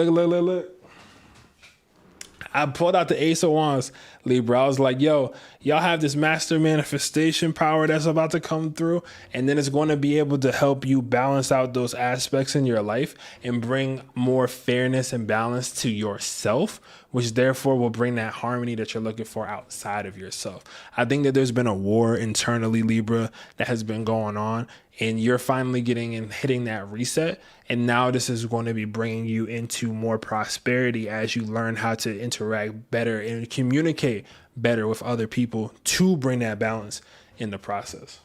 I pulled out the Ace of Wands, Libra. I was like, yo, y'all have this master manifestation power that's about to come through, and then it's going to be able to help you balance out those aspects in your life and bring more fairness and balance to yourself, which therefore will bring that harmony that you're looking for outside of yourself. I think that there's been a war internally, Libra, that has been going on, and you're finally getting and hitting that reset. And now this is going to be bringing you into more prosperity as you learn how to interact better and communicate better with other people to bring that balance in the process.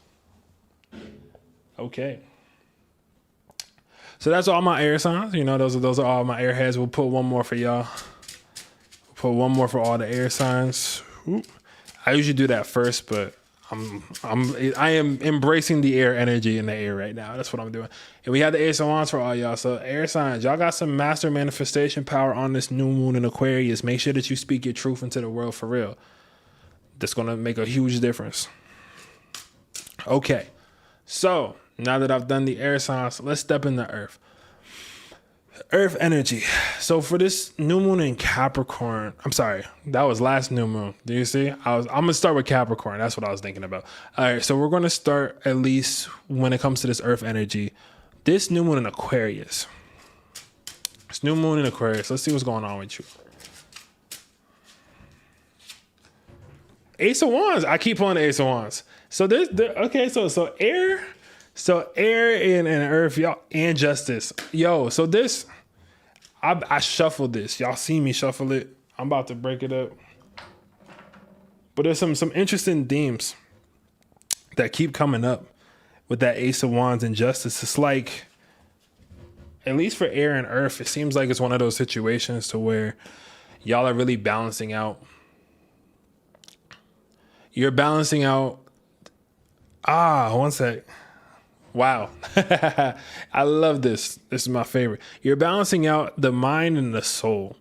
Okay. So that's all my air signs. You know, those are all my airheads. We'll put one more for y'all. Put one more for all the air signs. I usually do that first, but I am embracing the air energy in the air right now. That's what I'm doing. And we have the Ace of Wands for all y'all. So air signs, y'all got some master manifestation power on this new moon in Aquarius. Make sure that you speak your truth into the world for real. That's going to make a huge difference. Okay. So now that I've done the air signs, let's step into earth. Earth energy. So for this new moon in Capricorn, I'm sorry, that was last new moon. Do you see? I'm going to start with Capricorn. That's what I was thinking about. All right. So we're going to start, at least when it comes to this earth energy, this new moon in Aquarius. This new moon in Aquarius. Let's see what's going on with you. Ace of Wands. I keep pulling the Ace of Wands. So okay. So air. So air and earth, y'all, and justice. Yo, so this, I shuffled this. Y'all see me shuffle it. I'm about to break it up. But there's some interesting themes that keep coming up with that Ace of Wands and justice. It's like, at least for air and earth, it seems like it's one of those situations to where y'all are really balancing out. You're balancing out. One sec. Wow. I love this. This is my favorite. You're balancing out the mind and the soul.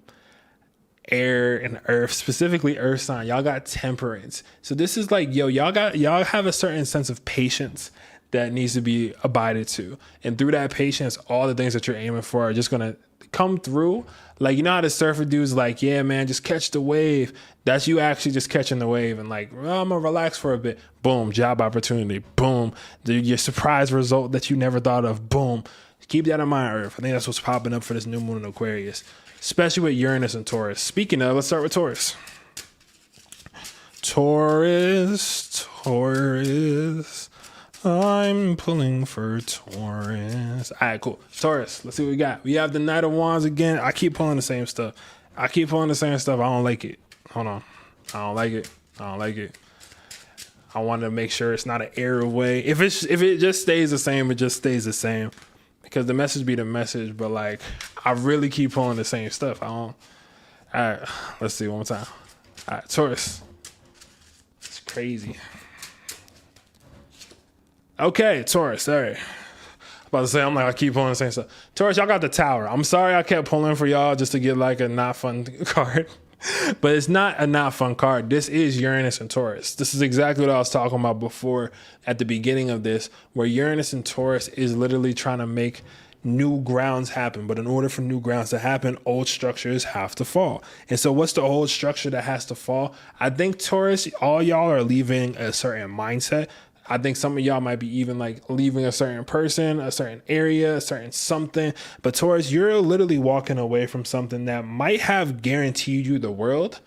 Air and earth, specifically earth sign. Y'all got temperance. So this is like, yo, y'all have a certain sense of patience that needs to be abided to. And through that patience, all the things that you're aiming for are just going to come through. Like, you know how the surfer dude's like, yeah, man, just catch the wave. That's you actually just catching the wave and like, well, I'm going to relax for a bit. Boom, job opportunity. Boom, your surprise result that you never thought of. Boom. Keep that in mind, Earth. I think that's what's popping up for this new moon in Aquarius, especially with Uranus and Taurus. Speaking of, let's start with Taurus. Taurus. I'm pulling for Taurus. All right, cool. Taurus, let's see what we got. We have the Knight of Wands again. I keep pulling the same stuff. I don't like it. Hold on. I don't like it. I want to make sure it's not an error way. If it just stays the same, it just stays the same. Because the message be the message, but like, I really keep pulling the same stuff. All right, let's see one more time. All right, Taurus. It's crazy. Okay, Taurus. All right. About to say, I keep pulling the same stuff. Taurus, y'all got the Tower. I'm sorry I kept pulling for y'all just to get like a not fun card. But it's not a not fun card. This is Uranus and Taurus. This is exactly what I was talking about before at the beginning of this, where Uranus and Taurus is literally trying to make new grounds happen. But in order for new grounds to happen, old structures have to fall. And so what's the old structure that has to fall? I think Taurus, all y'all are leaving a certain mindset. I think some of y'all might be even like leaving a certain person, a certain area, a certain something. But Taurus, you're literally walking away from something that might have guaranteed you the world,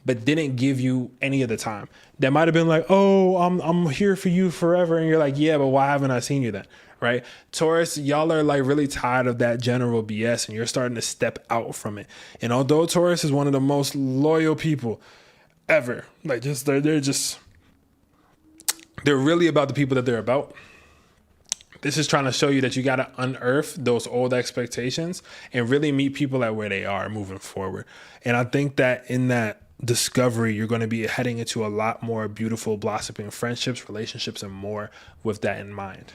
but didn't give you any of the time. That might have been like, oh, I'm here for you forever. And you're like, yeah, but why haven't I seen you then? Right? Taurus, y'all are like really tired of that general BS and you're starting to step out from it. And although Taurus is one of the most loyal people ever, like just they're really about the people that they're about. This is trying to show you that you got to unearth those old expectations and really meet people at where they are moving forward. And I think that in that discovery, you're going to be heading into a lot more beautiful, blossoming friendships, relationships, and more with that in mind.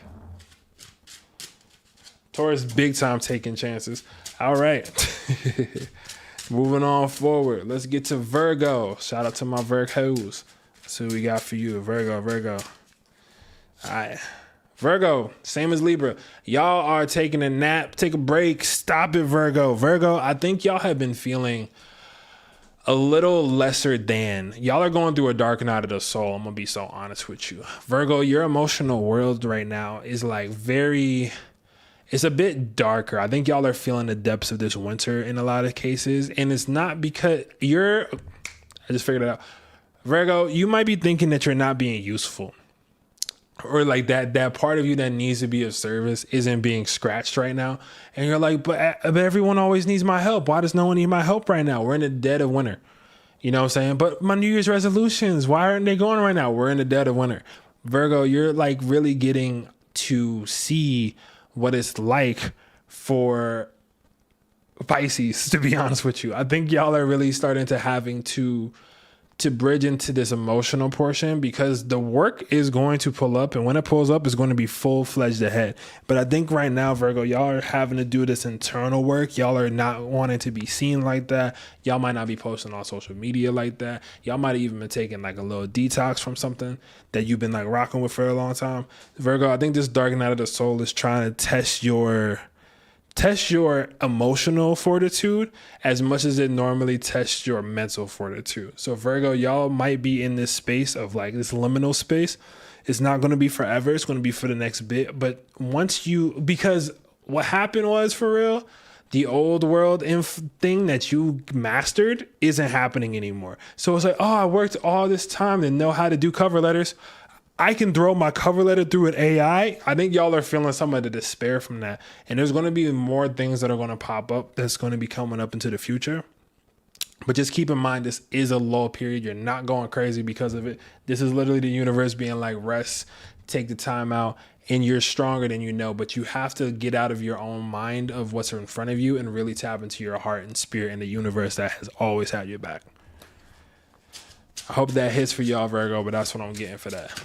Taurus, big time taking chances. All right. Moving on forward. Let's get to Virgo. Shout out to my Virgos. Let's see what we got for you. Virgo. All right. Virgo, same as Libra. Y'all are taking a nap. Take a break. Stop it, Virgo. Virgo, I think y'all have been feeling a little lesser than. Y'all are going through a dark night of the soul. I'm going to be so honest with you. Virgo, your emotional world right now is like it's a bit darker. I think y'all are feeling the depths of this winter in a lot of cases. And it's not because I just figured it out. Virgo, you might be thinking that you're not being useful. Or like that part of you that needs to be of service isn't being scratched right now. And you're like, but everyone always needs my help. Why does no one need my help right now? We're in the dead of winter. You know what I'm saying? But my New Year's resolutions, why aren't they going right now? We're in the dead of winter. Virgo, you're like really getting to see what it's like for Pisces, to be honest with you. I think y'all are really starting to having to bridge into this emotional portion because the work is going to pull up, and when it pulls up, it's going to be full-fledged ahead. But I think right now, Virgo, y'all are having to do this internal work. Y'all are not wanting to be seen like that. Y'all might not be posting on social media like that. Y'all might have even been taking like a little detox from something that you've been like rocking with for a long time. Virgo, I think this dark night of the soul is trying to test your emotional fortitude as much as it normally tests your mental fortitude. So Virgo, y'all might be in this space of like this liminal space. It's not going to be forever. It's going to be for the next bit. But because what happened was, for real, the old world thing that you mastered isn't happening anymore. So it's like, oh, I worked all this time to know how to do cover letters. I can throw my cover letter through an AI. I think y'all are feeling some of the despair from that. And there's going to be more things that are going to pop up that's going to be coming up into the future. But just keep in mind, this is a low period. You're not going crazy because of it. This is literally the universe being like, rest, take the time out, and you're stronger than you know. But you have to get out of your own mind of what's in front of you and really tap into your heart and spirit and the universe that has always had your back. I hope that hits for y'all, Virgo, but that's what I'm getting for that.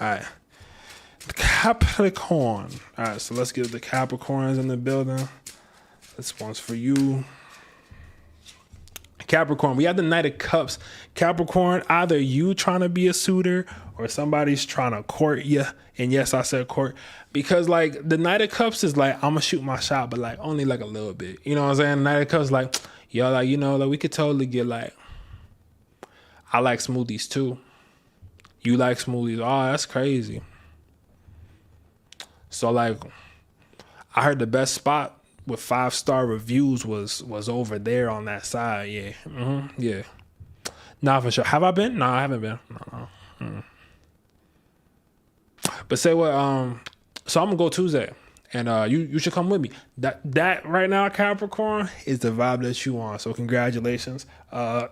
All right. Capricorn. All right, so let's get the Capricorns in the building. This one's for you. Capricorn, we have the Knight of Cups. Capricorn, either you trying to be a suitor or somebody's trying to court you. And yes, I said court. Because like the Knight of Cups is like, I'm going to shoot my shot, but like only like a little bit. You know what I'm saying? The Knight of Cups is like, yo, like, you know, like we could totally get like, I like smoothies too. You like smoothies. Oh, that's crazy. So like, I heard the best spot with 5-star reviews was over there on that side. Yeah. Mm-hmm. Yeah. Nah, for sure. Have I been? No, I haven't been. No. Mm. But say what, so I'm gonna go Tuesday. And you should come with me. That right now, Capricorn, is the vibe that you want. So congratulations.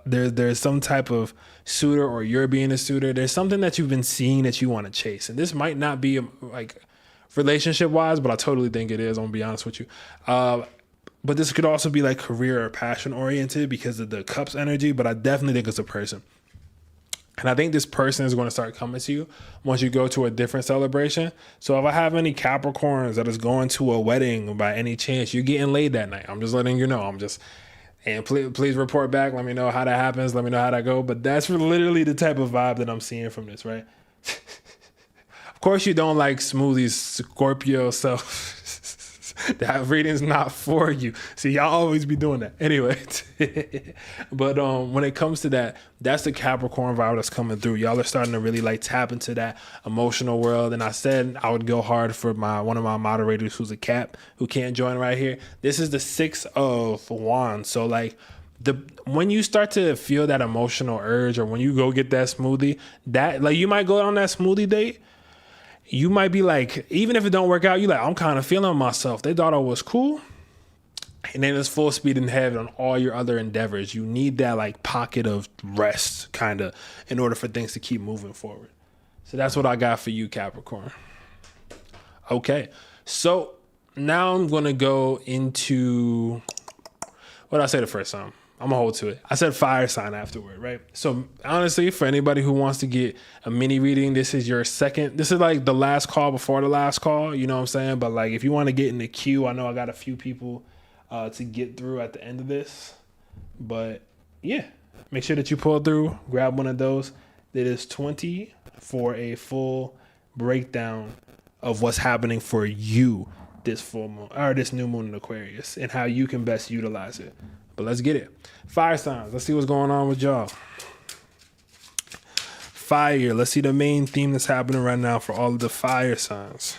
There's some type of suitor, or you're being a suitor. There's something that you've been seeing that you want to chase. And this might not be like relationship wise, but I totally think it is. I'm gonna be honest with you. But this could also be like career or passion oriented because of the cups energy. But I definitely think it's a person. And I think this person is going to start coming to you once you go to a different celebration. So if I have any Capricorns that is going to a wedding by any chance, you're getting laid that night. I'm just letting you know. And please report back. Let me know how that happens. Let me know how that go. But that's literally the type of vibe that I'm seeing from this, right? Of course, you don't like smoothies, Scorpio. So that reading's not for you. See, y'all always be doing that. Anyway, but when it comes to that, that's the Capricorn vibe that's coming through. Y'all are starting to really like tap into that emotional world. And I said I would go hard for one of my moderators who's a Cap who can't join right here. This is the 6 of Wands. So like when you start to feel that emotional urge, or when you go get that smoothie, that like you might go on that smoothie date. You might be like, even if it don't work out, you like, I'm kind of feeling myself. They thought I was cool. And then it's full speed ahead on all your other endeavors. You need that like pocket of rest kind of in order for things to keep moving forward. So that's what I got for you, Capricorn. Okay. So now I'm going to go into what did I say the first time? I'm gonna hold to it. I said fire sign afterward, right? So honestly, for anybody who wants to get a mini reading, this is your second. This is like the last call before the last call. You know what I'm saying? But like, if you want to get in the queue, I know I got a few people to get through at the end of this. But yeah, make sure that you pull through. Grab one of those. That is 20 for a full breakdown of what's happening for you this full moon or this new moon in Aquarius and how you can best utilize it. But let's get it. Fire signs. Let's see what's going on with y'all. Fire. Let's see the main theme that's happening right now for all of the fire signs.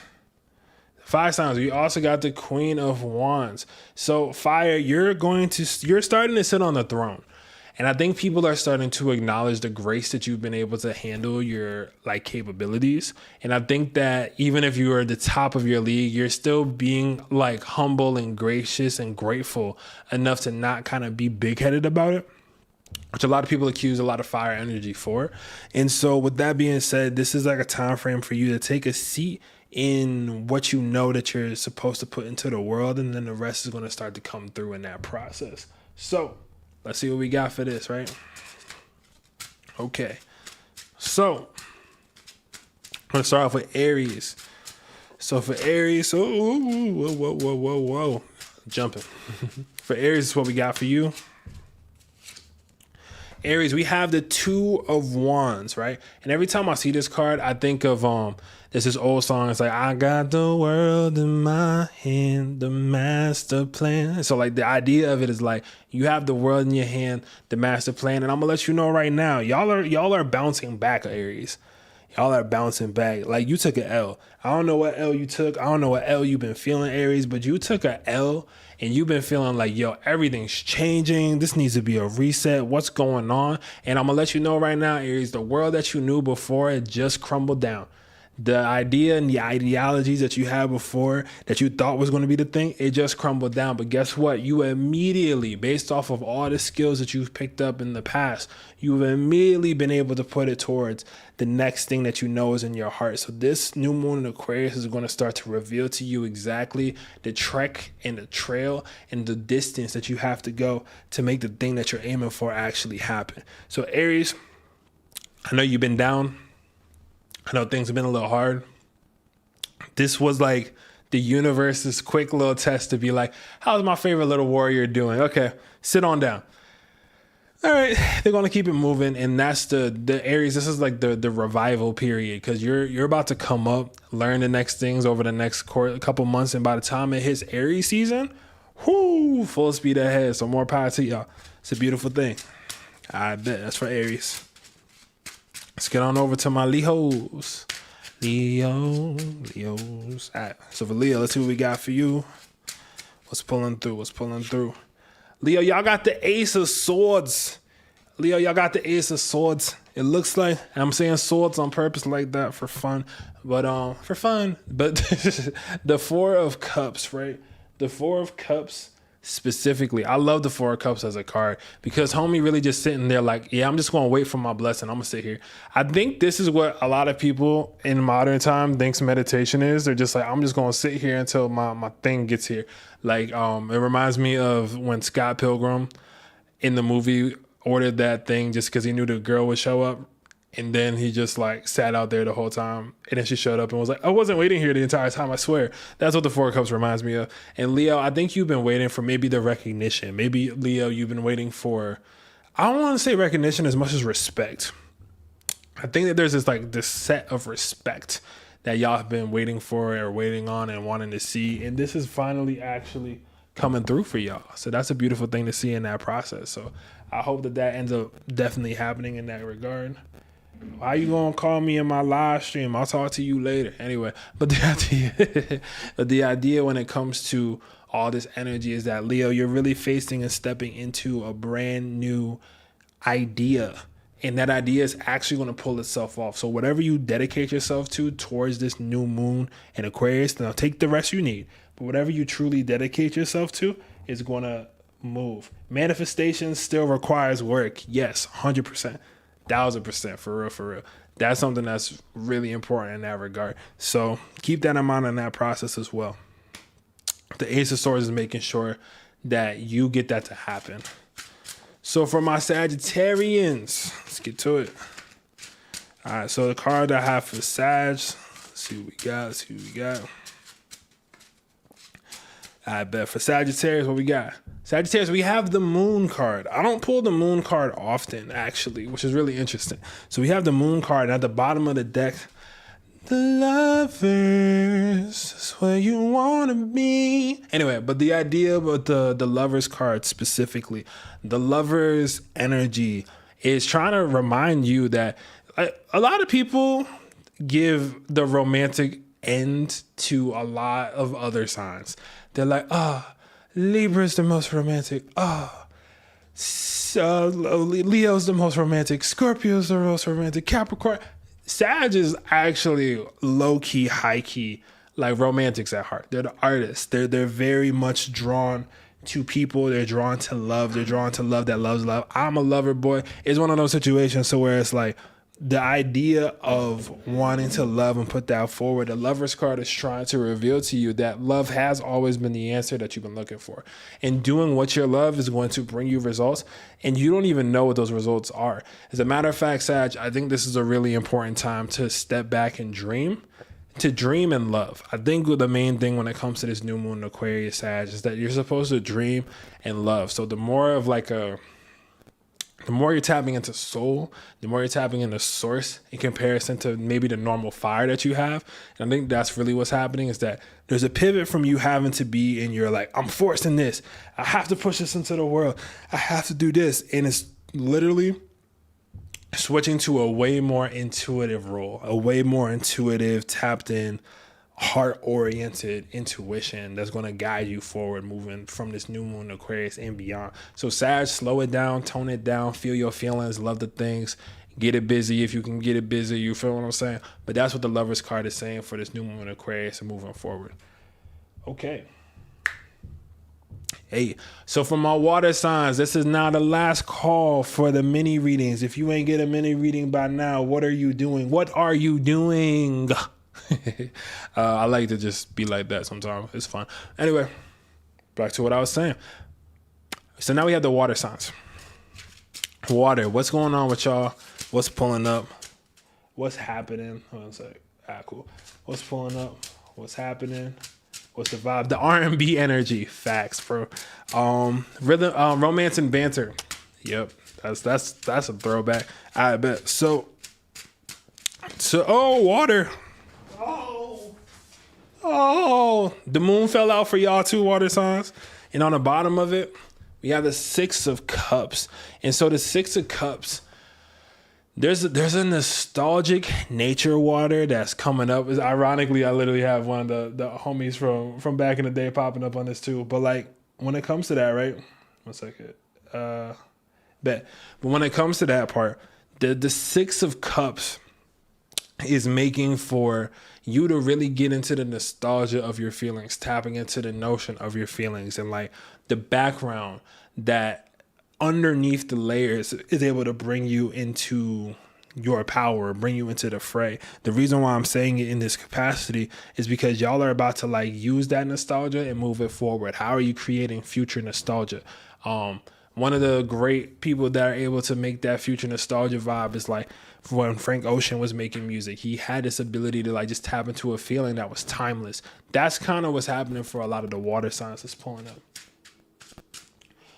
Fire signs. We also got the Queen of Wands. So fire, you're starting to sit on the throne. And I think people are starting to acknowledge the grace that you've been able to handle your like capabilities. And I think that even if you are at the top of your league, you're still being like humble and gracious and grateful enough to not kind of be big headed about it, which a lot of people accuse a lot of fire energy for. And so with that being said, this is like a time frame for you to take a seat in what you know that you're supposed to put into the world. And then the rest is going to start to come through in that process. So let's see what we got for this, right? Okay. So I'm going to start off with Aries. So for Aries, whoa. Jumping. For Aries, this is what we got for you. Aries, we have the 2 of Wands, right? And every time I see this card, I think of there's this old song. It's like, I got the world in my hand, the master plan. So like the idea of it is like you have the world in your hand, the master plan. And I'm gonna let you know right now, y'all are bouncing back, Aries. Y'all are bouncing back. Like you took an L. I don't know what L you took. I don't know what L you've been feeling, Aries, but you took an L and you've been feeling like, yo, everything's changing. This needs to be a reset. What's going on? And I'm going to let you know right now, Aries, the world that you knew before, it just crumbled down. The idea and the ideologies that you had before that you thought was going to be the thing, it just crumbled down. But guess what? You immediately, based off of all the skills that you've picked up in the past, you've immediately been able to put it towards the next thing that you know is in your heart. So this new moon in Aquarius is going to start to reveal to you exactly the trek and the trail and the distance that you have to go to make the thing that you're aiming for actually happen. So Aries, I know you've been down. I know things have been a little hard. This was like the universe's quick little test to be like, how's my favorite little warrior doing? Okay, sit on down. All right, they're going to keep it moving. And that's the Aries. This is like the revival period because you're about to come up, learn the next things over the next couple months. And by the time it hits Aries season, full speed ahead. So more power to y'all. It's a beautiful thing. I bet that's for Aries. Let's get on over to my Leos. Leos. All right, so for Leo, let's see what we got for you. What's pulling through? Leo, y'all got the Ace of Swords. It looks like, I'm saying swords on purpose like that for fun. But the 4 of Cups, right? The 4 of Cups specifically. I love the 4 of Cups as a card because homie really just sitting there like, yeah, I'm just going to wait for my blessing. I'm going to sit here. I think this is what a lot of people in modern time thinks meditation is. They're just like, I'm just going to sit here until my thing gets here. Like, it reminds me of when Scott Pilgrim in the movie ordered that thing just because he knew the girl would show up. And then he just like sat out there the whole time. And then she showed up and was like, I wasn't waiting here the entire time, I swear. That's what the Four of Cups reminds me of. And Leo, I think you've been waiting for maybe the recognition. Maybe, Leo, you've been waiting for, I don't want to say recognition as much as respect. I think that there's this set of respect that y'all have been waiting for or waiting on and wanting to see. And this is finally actually coming through for y'all. So that's a beautiful thing to see in that process. So I hope that ends up definitely happening in that regard. Why you gonna call me in my live stream? I'll talk to you later. Anyway, but the idea when it comes to all this energy is that, Leo, you're really facing and stepping into a brand new idea. And that idea is actually going to pull itself off. So whatever you dedicate yourself to towards this new moon in Aquarius, now take the rest you need. But whatever you truly dedicate yourself to is going to move. Manifestation still requires work. Yes, 100%. 1,000%, for real. That's something that's really important in that regard. So keep that in mind in that process as well. The Ace of Swords is making sure that you get that to happen. So for my Sagittarians, let's get to it. All right, so the card I have for Sag, let's see what we got. I bet for Sagittarius, what we got? Sagittarius, we have the Moon card. I don't pull the Moon card often, actually, which is really interesting. So we have the Moon card, and at the bottom of the deck, the Lovers is where you want to be. Anyway, but the idea about the Lovers card specifically, the Lovers energy is trying to remind you that a lot of people give the romantic end to a lot of other signs. They're like, Libra's the most romantic. Leo's the most romantic. Scorpio's the most romantic. Capricorn. Sag is actually low-key, high-key, like romantics at heart. They're the artists. They're very much drawn to people. They're drawn to love. They're drawn to love that loves love. I'm a lover boy. It's one of those situations so where it's like the idea of wanting to love and put that forward. The Lover's card is trying to reveal to you that love has always been the answer that you've been looking for. And doing what you love is going to bring you results, and you don't even know what those results are. As a matter of fact, Sag, I think this is a really important time to step back and dream. To dream and love. I think the main thing when it comes to this new moon in Aquarius, Sag, is that you're supposed to dream and love. So the more you're tapping into soul, the more you're tapping into source in comparison to maybe the normal fire that you have. And I think that's really what's happening, is that there's a pivot from you having to be in your like, I'm forcing this. I have to push this into the world. I have to do this. And it's literally switching to a way more intuitive role, a way more intuitive, tapped in, heart-oriented intuition that's going to guide you forward moving from this new moon Aquarius and beyond. So Sag, slow it down, tone it down, feel your feelings, love the things, get it busy if you can get it busy, you feel what I'm saying? But that's what the Lover's card is saying for this new moon Aquarius and moving forward. Okay. Hey, so for my water signs, this is now the last call for the mini readings. If you ain't get a mini reading by now, what are you doing? What are you doing? I like to just be like that sometimes. It's fun. Anyway, back to what I was saying. So now we have the water signs. Water, what's going on with y'all? What's pulling up? What's happening? Hold on a sec. Cool. What's pulling up? What's happening? What's the vibe? The R&B energy. Facts, bro. Rhythm, romance and banter. Yep. That's a throwback. I bet. So water. Oh, the moon fell out for y'all too, water signs. And on the bottom of it, we have the Six of Cups. And so the Six of Cups, there's a nostalgic nature water that's coming up. Ironically, I literally have one of the homies from back in the day popping up on this too. But like when it comes to that, right? 1 second. Bet. But when it comes to that part, the Six of Cups is making for you to really get into the nostalgia of your feelings, tapping into the notion of your feelings and like the background that underneath the layers is able to bring you into your power, bring you into the fray. The reason why I'm saying it in this capacity is because y'all are about to like use that nostalgia and move it forward. How are you creating future nostalgia? One of the great people that are able to make that future nostalgia vibe is like when Frank Ocean was making music. He had this ability to like just tap into a feeling that was timeless. That's kind of what's happening for a lot of the water signs that's pulling up.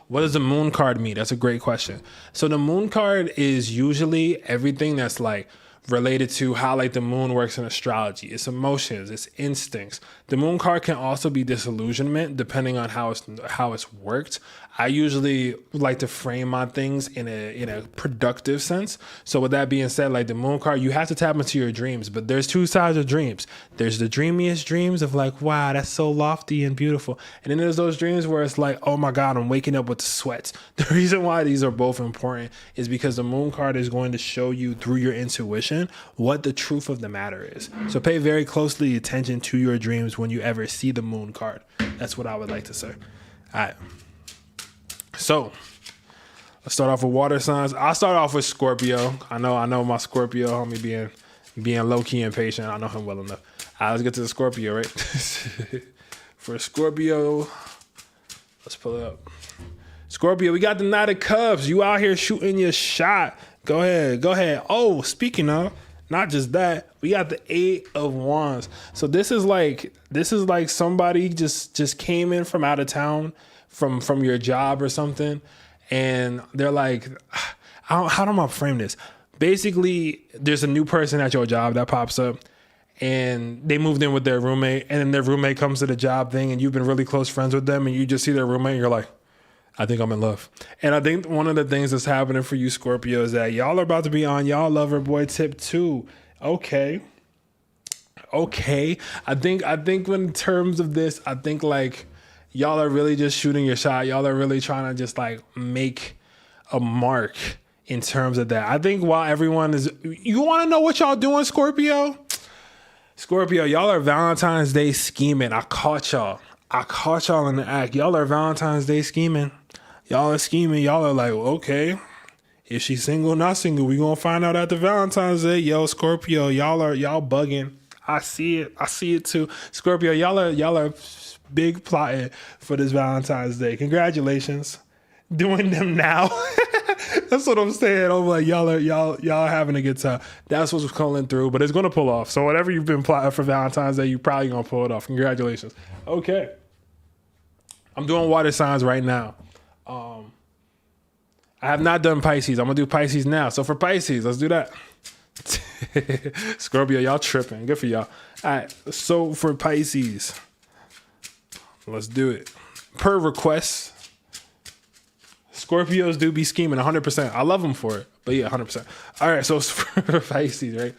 What does the moon card mean? That's a great question. So the moon card is usually everything that's like related to how like the moon works in astrology. It's emotions, it's instincts. The moon card can also be disillusionment depending on how it's worked. I usually like to frame my things in a productive sense. So with that being said, like the moon card, you have to tap into your dreams, but there's two sides of dreams. There's the dreamiest dreams of like, wow, that's so lofty and beautiful. And then there's those dreams where it's like, oh my God, I'm waking up with the sweats. The reason why these are both important is because the moon card is going to show you through your intuition what the truth of the matter is. So pay very closely attention to your dreams when you ever see the moon card. That's what I would like to say. All right. So let's start off with water signs. I'll start off with Scorpio. I know my Scorpio homie being low-key impatient. I know him well enough. All right, let's get to the Scorpio, right? For Scorpio, let's pull it up. Scorpio, we got the Knight of Cups. You out here shooting your shot. Go ahead. Oh, speaking of, not just that, we got the 8 of Wands. So this is like somebody just came in from out of town, from your job or something, and they're like, how do I frame this? Basically, there's a new person at your job that pops up, and they moved in with their roommate, and then their roommate comes to the job thing, and you've been really close friends with them, and you just see their roommate, and you're like, I think I'm in love. And I think one of the things that's happening for you, Scorpio, is that y'all are about to be on y'all lover boy tip 2. Okay. I think in terms of this, I think like y'all are really just shooting your shot. Y'all are really trying to just like make a mark in terms of that. I think while everyone is, you want to know what y'all doing, Scorpio? Scorpio, y'all are Valentine's Day scheming. I caught y'all in the act. Y'all are Valentine's Day scheming. Y'all are scheming. Y'all are like, okay, is she single or not single? We gonna find out after Valentine's Day. Yo, Scorpio, y'all bugging. I see it too. Scorpio, y'all are big plotting for this Valentine's Day. Congratulations. Doing them now. That's what I'm saying. I'm like, y'all having a good time. That's what's calling through, but it's gonna pull off. So whatever you've been plotting for Valentine's Day, you probably gonna pull it off. Congratulations. Okay. I'm doing water signs right now. I have not done Pisces. I'm gonna do Pisces now. So for Pisces, let's do that. Scorpio, y'all tripping. Good for y'all. All right. So for Pisces, let's do it. Per request, Scorpios do be scheming 100%. I love them for it, but yeah, 100%. All right. So for Pisces, right?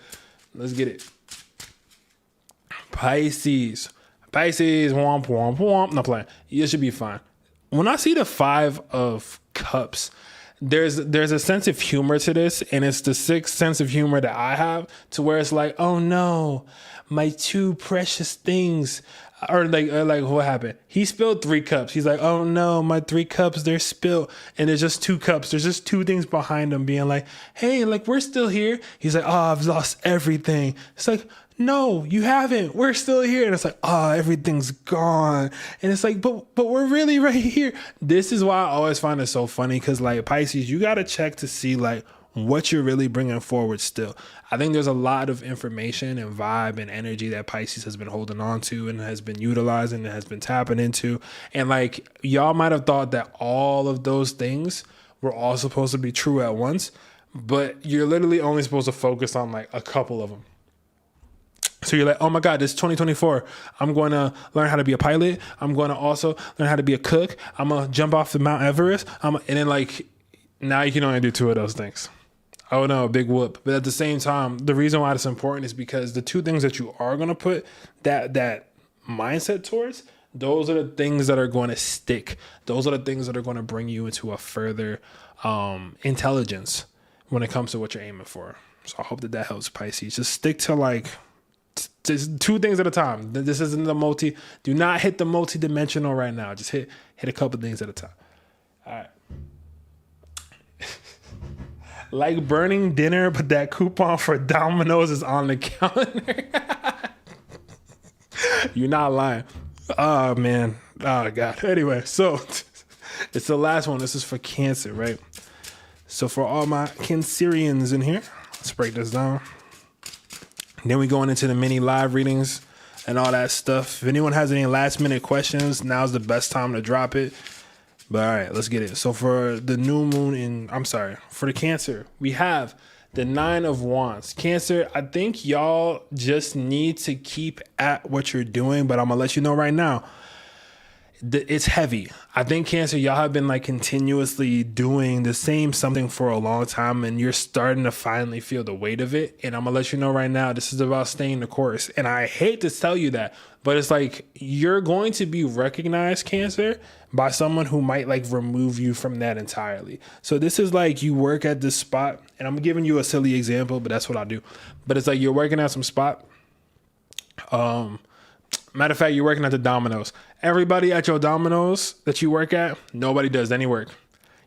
Let's get it. Pisces, womp, womp, womp. Not playing. You should be fine. When I see the 5 of Cups, there's a sense of humor to this, and it's the 6th sense of humor that I have, to where it's like, oh no, my 2 precious things, or like what happened? He spilled 3 cups. He's like, oh no, my 3 cups, they're spilled, and there's just 2 cups. There's just 2 things behind him being like, hey, like we're still here. He's like, oh, I've lost everything. It's like, no, you haven't. We're still here. And it's like, oh, everything's gone. And it's like, but we're really right here. This is why I always find it so funny, because like Pisces, you got to check to see like what you're really bringing forward still. I think there's a lot of information and vibe and energy that Pisces has been holding on to and has been utilizing and has been tapping into. And like y'all might have thought that all of those things were all supposed to be true at once, but you're literally only supposed to focus on like a couple of them. So you're like, oh my God, this 2024, I'm going to learn how to be a pilot. I'm going to also learn how to be a cook. I'm going to jump off the Mount Everest. And then like, now you can only do 2 of those things. Oh no, big whoop. But at the same time, the reason why it's important is because the 2 things that you are going to put that mindset towards, those are the things that are going to stick. Those are the things that are going to bring you into a further intelligence when it comes to what you're aiming for. So I hope that helps, Pisces. Just stick to like, just 2 things at a time. This isn't do not hit the multi-dimensional right now. Just hit a couple things at a time. All right. Like burning dinner, but that coupon for Domino's is on the calendar. You're not lying. Oh man. Oh God. Anyway, so It's the last one. This is for Cancer, right? So for all my Cancerians in here, let's break this down. Then we going into the mini live readings and all that stuff. If anyone has any last minute questions, now's the best time to drop it. But all right, let's get it. So for the new moon for the Cancer, we have the 9 of Wands. Cancer, I think y'all just need to keep at what you're doing, but I'm gonna let you know right now, it's heavy. I think Cancer, y'all have been like continuously doing the same something for a long time, and you're starting to finally feel the weight of it. And I'm gonna let you know right now, this is about staying the course. And I hate to tell you that, but it's like you're going to be recognized, Cancer, by someone who might like remove you from that entirely. So this is like you work at this spot, and I'm giving you a silly example, but that's what I do. But it's like you're working at some spot. Matter of fact, you're working at the Domino's. Everybody at your Domino's that you work at, nobody does any work.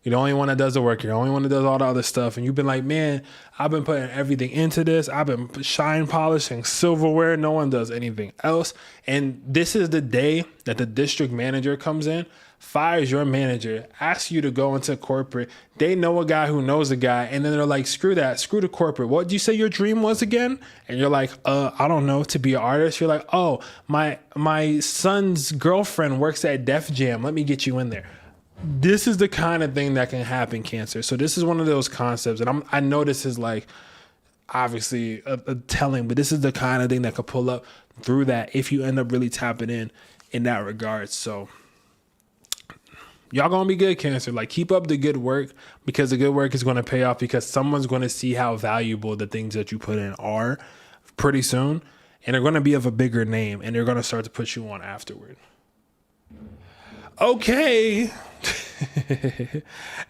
You're the only one that does the work. You're the only one that does all the other stuff. And you've been like, man, I've been putting everything into this. I've been shine polishing silverware. No one does anything else. And this is the day that the district manager comes in, fires your manager, asks you to go into corporate. They know a guy who knows a guy. And then they're like, screw that. Screw the corporate. What did you say your dream was again? And you're like, I don't know, to be an artist. You're like, oh, my son's girlfriend works at Def Jam. Let me get you in there. This is the kind of thing that can happen, Cancer. So this is one of those concepts. And I know this is like obviously a telling, but this is the kind of thing that could pull up through that if you end up really tapping in that regard. So y'all gonna be good, Cancer. Like, keep up the good work, because the good work is going to pay off, because someone's going to see how valuable the things that you put in are pretty soon, and they're going to be of a bigger name, and they're going to start to put you on afterward. Okay.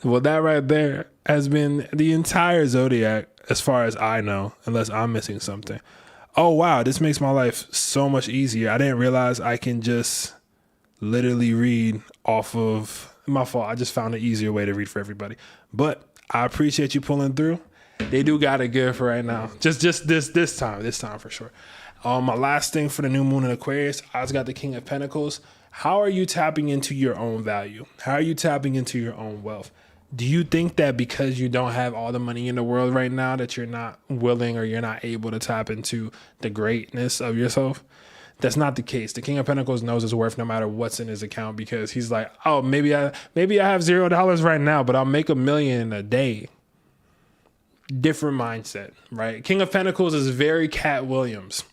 Well, that right there has been the entire zodiac as far as I know, unless I'm missing something. Oh, wow. This makes my life so much easier. I didn't realize I can just literally read off of my fault. I just found an easier way to read for everybody. But I appreciate you pulling through. They do got it good for right now. Just this time for sure. My last thing for the new moon in Aquarius, I just got the King of Pentacles. How are you tapping into your own value? How are you tapping into your own wealth? Do you think that because you don't have all the money in the world right now that you're not willing or you're not able to tap into the greatness of yourself? That's not the case. The King of Pentacles knows his worth no matter what's in his account, because he's like, oh, maybe I have $0 right now, but I'll make $1 million in a day. Different mindset, right? King of Pentacles is very Cat Williams.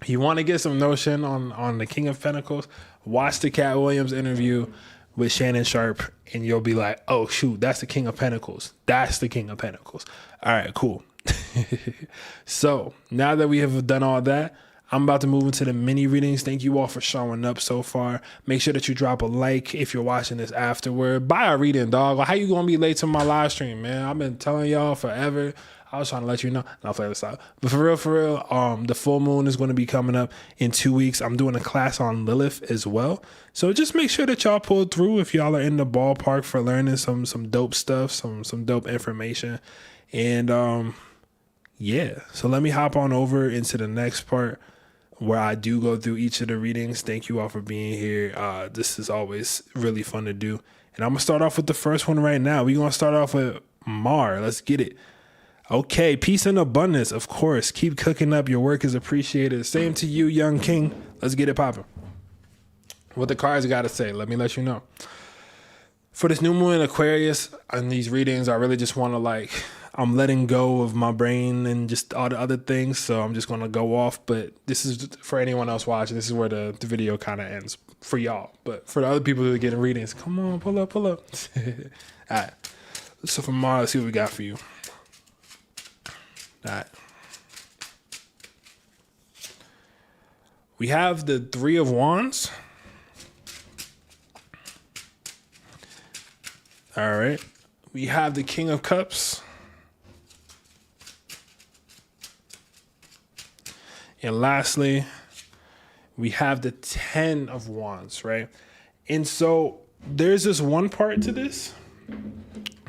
You want to get some notion on the King of Pentacles? Watch the Cat Williams interview with Shannon Sharp, and you'll be like, oh, shoot, that's the King of Pentacles. That's the King of Pentacles. All right, cool. So now that we have done all that, I'm about to move into the mini readings. Thank you all for showing up so far. Make sure that you drop a like if you're watching this afterward. Buy a reading, dog. How you gonna be late to my live stream, man? I've been telling y'all forever. I was trying to let you know. I'll play this out. But for real, the full moon is going to be coming up in 2 weeks. I'm doing a class on Lilith as well. So just make sure that y'all pull through if y'all are in the ballpark for learning some dope stuff, some dope information. And yeah, so let me hop on over into the next part where I do go through each of the readings. Thank you all for being here. This is always really fun to do. And I'm going to start off with the first one right now. We're going to start off with Mar. Let's get it. Okay, peace and abundance, of course. Keep cooking up. Your work is appreciated. Same to you, young king. Let's get it popping. What the cards got to say, let me let you know. For this new moon in Aquarius, on these readings, I really just want to I'm letting go of my brain and just all the other things. So I'm just going to go off. But this is for anyone else watching. This is where the video kind of ends for y'all. But for the other people who are getting readings, come on, pull up. All right. So for Mara, let's see what we got for you. All right. We have the Three of Wands. All right. We have the King of Cups. And lastly, we have the 10 of Wands, right? And so there's this one part to this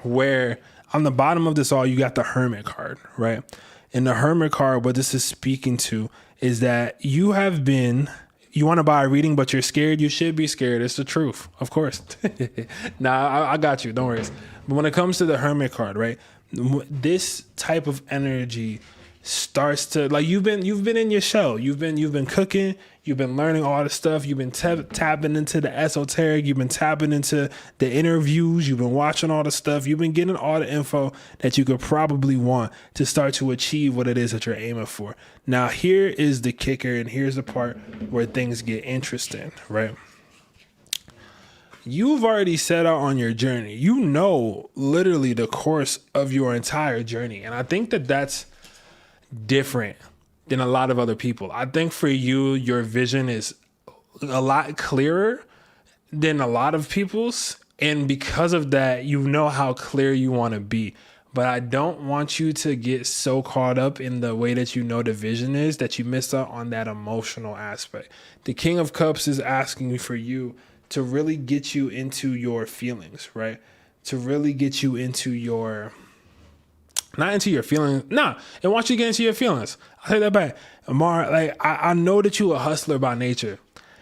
where on the bottom of this all, you got the Hermit card, right? And the Hermit card, what this is speaking to is that you have been You want to buy a reading, but you're scared. You should be scared. It's the truth, of course. Nah, I got you. Don't worry. But when it comes to the Hermit card, right? This type of energy starts to, like, you've been in your shell. You've been cooking. You've been learning all the stuff. You've been tapping into the esoteric. You've been tapping into the interviews. You've been watching all the stuff. You've been getting all the info that you could probably want to start to achieve what it is that you're aiming for. Now, here is the kicker, and here's the part where things get interesting, right? You've already set out on your journey. You know literally the course of your entire journey. And I think that that's different than a lot of other people. I think for you, your vision is a lot clearer than a lot of people's. And because of that, you know how clear you want to be. But I don't want you to get so caught up in the way that you know the vision is that you miss out on that emotional aspect. The King of Cups is asking for you to really get you into your feelings, right? To really get you into your, not into your feelings. Nah, it wants you to get into your feelings. I'll take that back. Amar, like, I know that you a hustler by nature.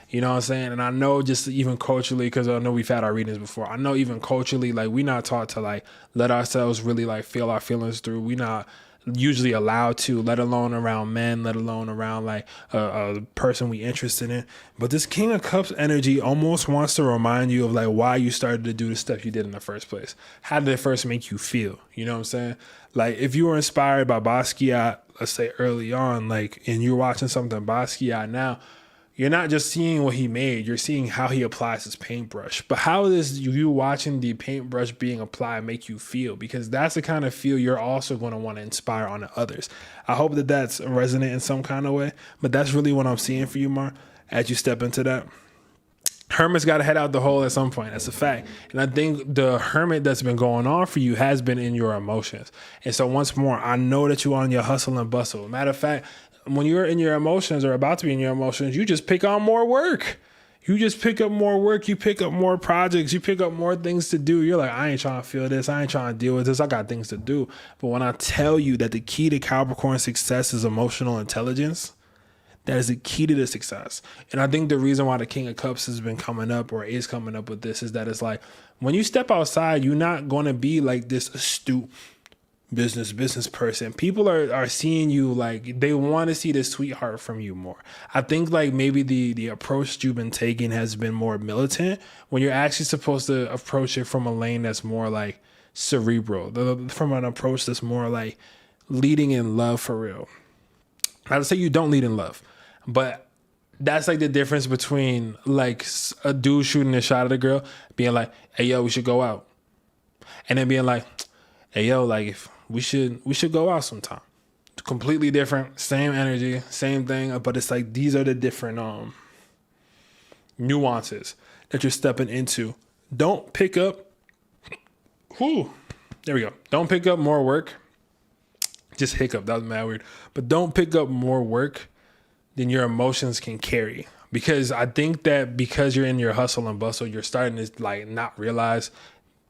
You know what I'm saying? And I know just even culturally, because I know we've had our readings before. I know even culturally, like, we not taught to, like, let ourselves really, like, feel our feelings through. We not usually allowed to, let alone around men, let alone around, like, a person we interested in. But this King of Cups energy almost wants to remind you of, like, why you started to do the stuff you did in the first place. How did it first make you feel? You know what I'm saying? Like, if you were inspired by Basquiat, let's say early on, like, and you're watching something Basquiat now, you're not just seeing what he made, you're seeing how he applies his paintbrush. But how does you watching the paintbrush being applied make you feel? Because that's the kind of feel you're also going to want to inspire on others. I hope that that's resonant in some kind of way. But that's really what I'm seeing for you, Mar, as you step into that. Hermit's got to head out the hole at some point. That's a fact. And I think the hermit that's been going on for you has been in your emotions. And so once more, I know that you're on your hustle and bustle. Matter of fact, when you're in your emotions or about to be in your emotions, you just pick on more work. You just pick up more work. You pick up more projects. You pick up more things to do. You're like, I ain't trying to feel this. I ain't trying to deal with this. I got things to do. But when I tell you that the key to Capricorn success is emotional intelligence, that is the key to the success. And I think the reason why the King of Cups has been coming up or is coming up with this is that it's like, when you step outside, you're not going to be like this astute business person. People are seeing you, like, they want to see the sweetheart from you more. I think, like, maybe the approach you've been taking has been more militant when you're actually supposed to approach it from a lane that's more like cerebral, from an approach that's more like leading in love for real. Not to say you don't lead in love, but that's like the difference between, like, a dude shooting a shot at a girl being like, hey, yo, we should go out. And then being like, hey, yo, like, if we should go out sometime. Completely different, same energy, same thing. But it's like, these are the different nuances that you're stepping into. Don't pick up. There we go. Don't pick up more work. Just hiccup. That was mad weird. But don't pick up more work than your emotions can carry. Because I think that because you're in your hustle and bustle, you're starting to, like, not realize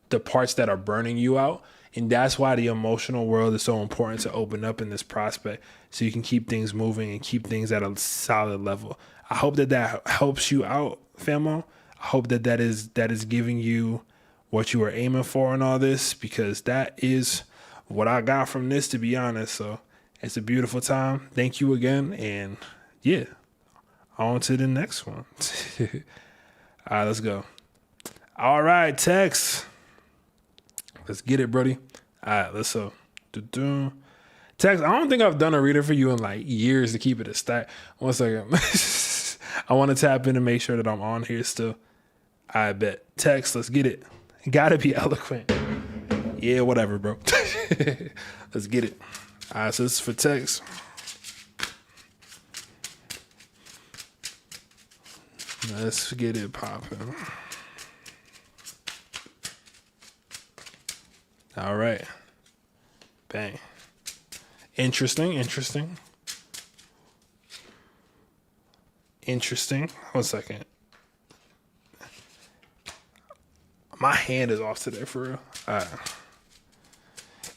the parts that are burning you out. And that's why the emotional world is so important to open up in this prospect, so you can keep things moving and keep things at a solid level. I hope that helps you out, famo. I hope that is giving you what you are aiming for in all this, because that is what I got from this, to be honest. So it's a beautiful time. Thank you again. And yeah, on to the next one. All right, let's go. All right, Tex. Let's get it, Brody. All right, let's go. Tex, I don't think I've done a reader for you in, like, years to keep it a stack. 1 second. I want to tap in and make sure that I'm on here still. I bet. Tex, let's get it. Gotta be eloquent. Yeah, whatever, bro. Let's get it. All right, so this is for Tex. Let's get it popping. All right. Bang. Interesting. 1 second. My hand is off today, for real. All right.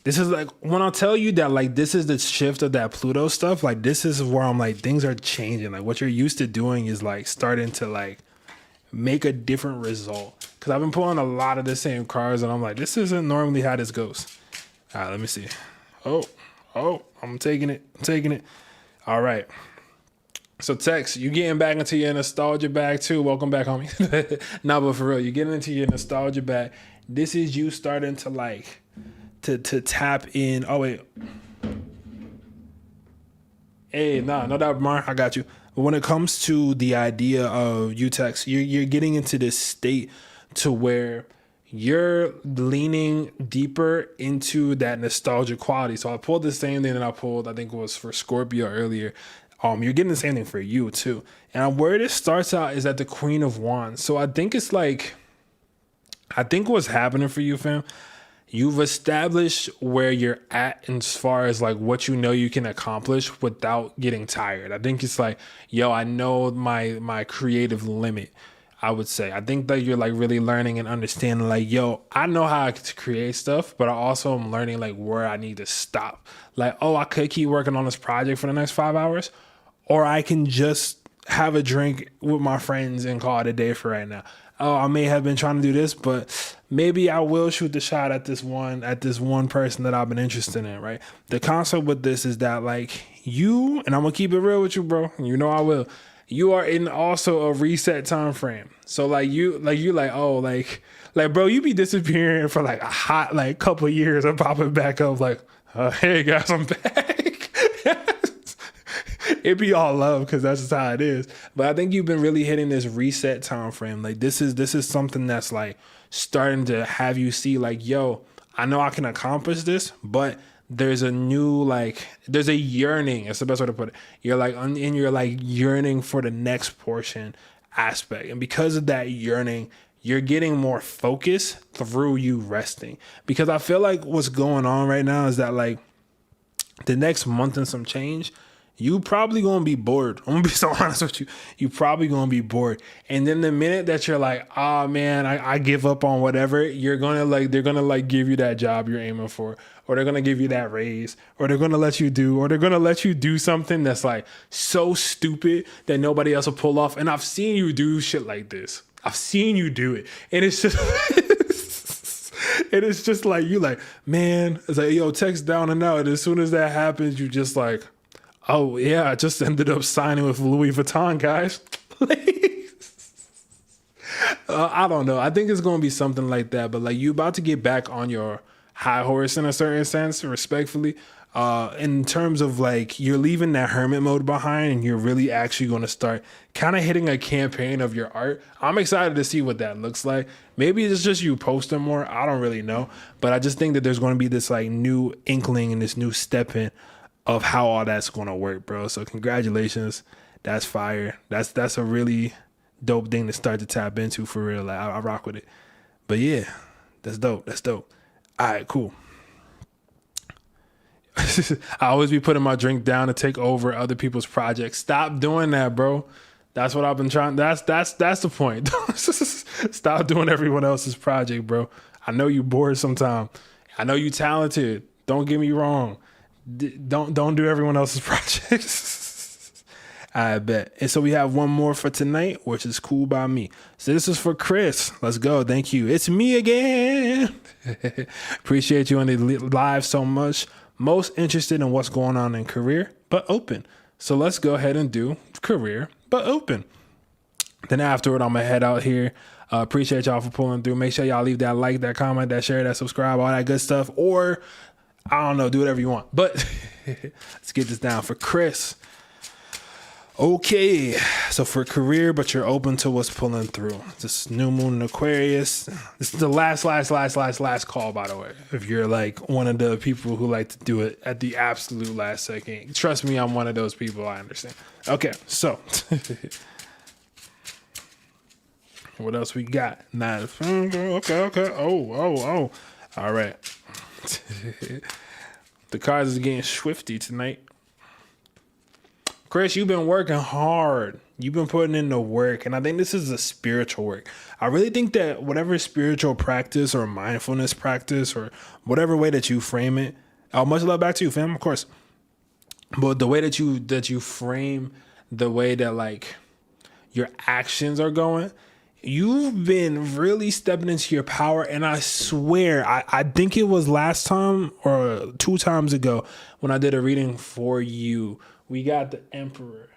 This is like when I tell you that like this is the shift of that Pluto stuff, like this is where I'm like things are changing. Like what you're used to doing is like starting to like make a different result. Cause I've been pulling a lot of the same cards and I'm like, this isn't normally how this goes. All right, let me see. Oh, I'm taking it. All right. So Tex, you getting back into your nostalgia bag too. Welcome back, homie. Nah, but for real, you're getting into your nostalgia bag. This is you starting to like to tap in. Oh wait. Hey, no doubt, Mar. I got you. But when it comes to the idea of you, Tex, you're getting into this state to where you're leaning deeper into that nostalgia quality. So I pulled the same thing that I pulled, I think it was for Scorpio earlier. You're getting the same thing for you too. And where this starts out is at the Queen of Wands. So I think it's like, I think what's happening for you, fam, you've established where you're at as far as like what you know you can accomplish without getting tired. I think it's like, yo, I know my creative limit. I would say. I think that you're like really learning and understanding like, yo, I know how to create stuff, but I also am learning like where I need to stop. Like, oh, I could keep working on this project for the next 5 hours, or I can just have a drink with my friends and call it a day for right now. Oh, I may have been trying to do this, but maybe I will shoot the shot at this one person that I've been interested in, right? The concept with this is that like you, and I'm gonna keep it real with you, bro. You know I will. You are in also a reset time frame. So like you bro, you be disappearing for like a hot like couple of years and popping back up like, hey guys, I'm back. It be all love because that's just how it is. But I think you've been really hitting this reset time frame. Like this is something that's like starting to have you see like, yo, I know I can accomplish this, but there's a new there's a yearning. It's the best way to put it. You're like you're like yearning for the next portion aspect, and because of that yearning, you're getting more focus through you resting. Because I feel like what's going on right now is that like the next month and some change, you probably gonna be bored. I'm gonna be so honest with you. You probably gonna be bored. And then the minute that you're like, oh man, I give up on whatever, they're gonna give you that job you're aiming for, or they're gonna give you that raise, or they're gonna let you do something that's like so stupid that nobody else will pull off. And I've seen you do shit like this. I've seen you do it. And it's just and it's just like you like, man, it's like, yo, text down and out. And as soon as that happens, you just like, oh yeah, I just ended up signing with Louis Vuitton, guys. I don't know. I think it's gonna be something like that. But like you about to get back on your high horse in a certain sense, respectfully. In terms of like you're leaving that hermit mode behind and you're really actually going to start kind of hitting a campaign of your art. I'm excited to see what that looks like. Maybe it's just you posting more. I don't really know. But I just think that there's going to be this like new inkling and this new step in of how all that's going to work, bro. So congratulations. That's fire. That's a really dope thing to start to tap into for real. Like I rock with it. But yeah, that's dope. That's dope. All right, cool. I always be putting my drink down to take over other people's projects. Stop doing that, bro. That's what I've been trying. That's the point. Stop doing everyone else's project, bro. I know you bored sometimes. I know you talented. Don't get me wrong. Don't do everyone else's projects. I bet. And so we have one more for tonight, which is cool by me. So this is for Chris. Let's go. Thank you. It's me again. Appreciate you on the live so much. Most interested in what's going on in career, but open. So let's go ahead and do career, but open. Then afterward, I'm going to head out here. Appreciate y'all for pulling through. Make sure y'all leave that like, that comment, that share, that subscribe, all that good stuff. Or, I don't know, do whatever you want. But let's get this down for Chris. Okay, so for career, but you're open to what's pulling through. This new moon in Aquarius. This is the last call, by the way. If you're like one of the people who like to do it at the absolute last second. Trust me, I'm one of those people, I understand. Okay, so. What else we got? Okay. Oh. All right. The cards is getting swifty tonight. Chris, you've been working hard. You've been putting in the work. And I think this is a spiritual work. I really think that whatever spiritual practice or mindfulness practice or whatever way that you frame it, much love back to you, fam, of course. But the way that you frame the way that like your actions are going, you've been really stepping into your power. And I swear, I think it was last time or 2 times ago when I did a reading for you, we got the Emperor.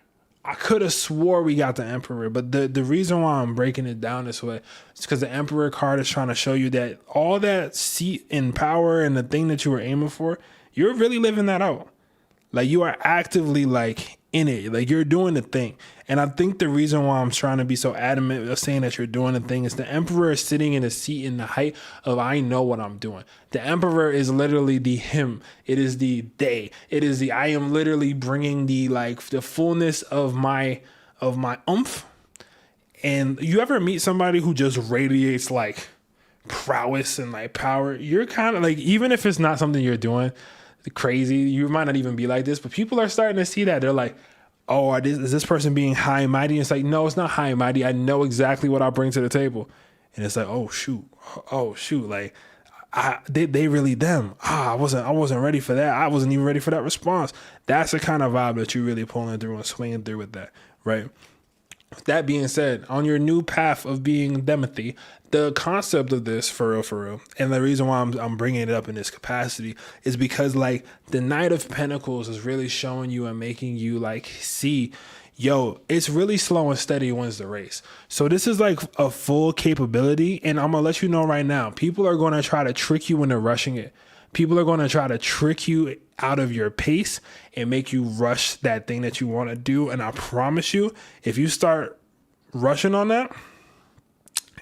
I could have swore we got the Emperor, but the reason why I'm breaking it down this way is because the Emperor card is trying to show you that all that seat in power and the thing that you were aiming for, you're really living that out. Like you are actively like in it, like you're doing the thing. And I think the reason why I'm trying to be so adamant of saying that you're doing the thing is the Emperor is sitting in a seat in the height of I know what I'm doing. The Emperor is literally the him. It is the they. It is the I am literally bringing the like the fullness of my oomph. And you ever meet somebody who just radiates like prowess and like power? You're kind of like, even if it's not something you're doing crazy, you might not even be like this, but people are starting to see that. They're like, oh, is this person being high and mighty? And it's like, no, it's not high and mighty. I know exactly what I bring to the table. And it's like, oh shoot, like they really them. I wasn't ready for that. I wasn't even ready for that response. That's the kind of vibe that you're really pulling through and swinging through with that, right? That being said, on your new path of being Demethy, the concept of this for real, and the reason why I'm bringing it up in this capacity is because like the Knight of Pentacles is really showing you and making you like see, yo, it's really slow and steady wins the race. So this is like a full capability, and I'm gonna let you know right now, people are going to try to trick you when they're rushing it. People are going to try to trick you out of your pace and make you rush that thing that you want to do. And I promise you, if you start rushing on that,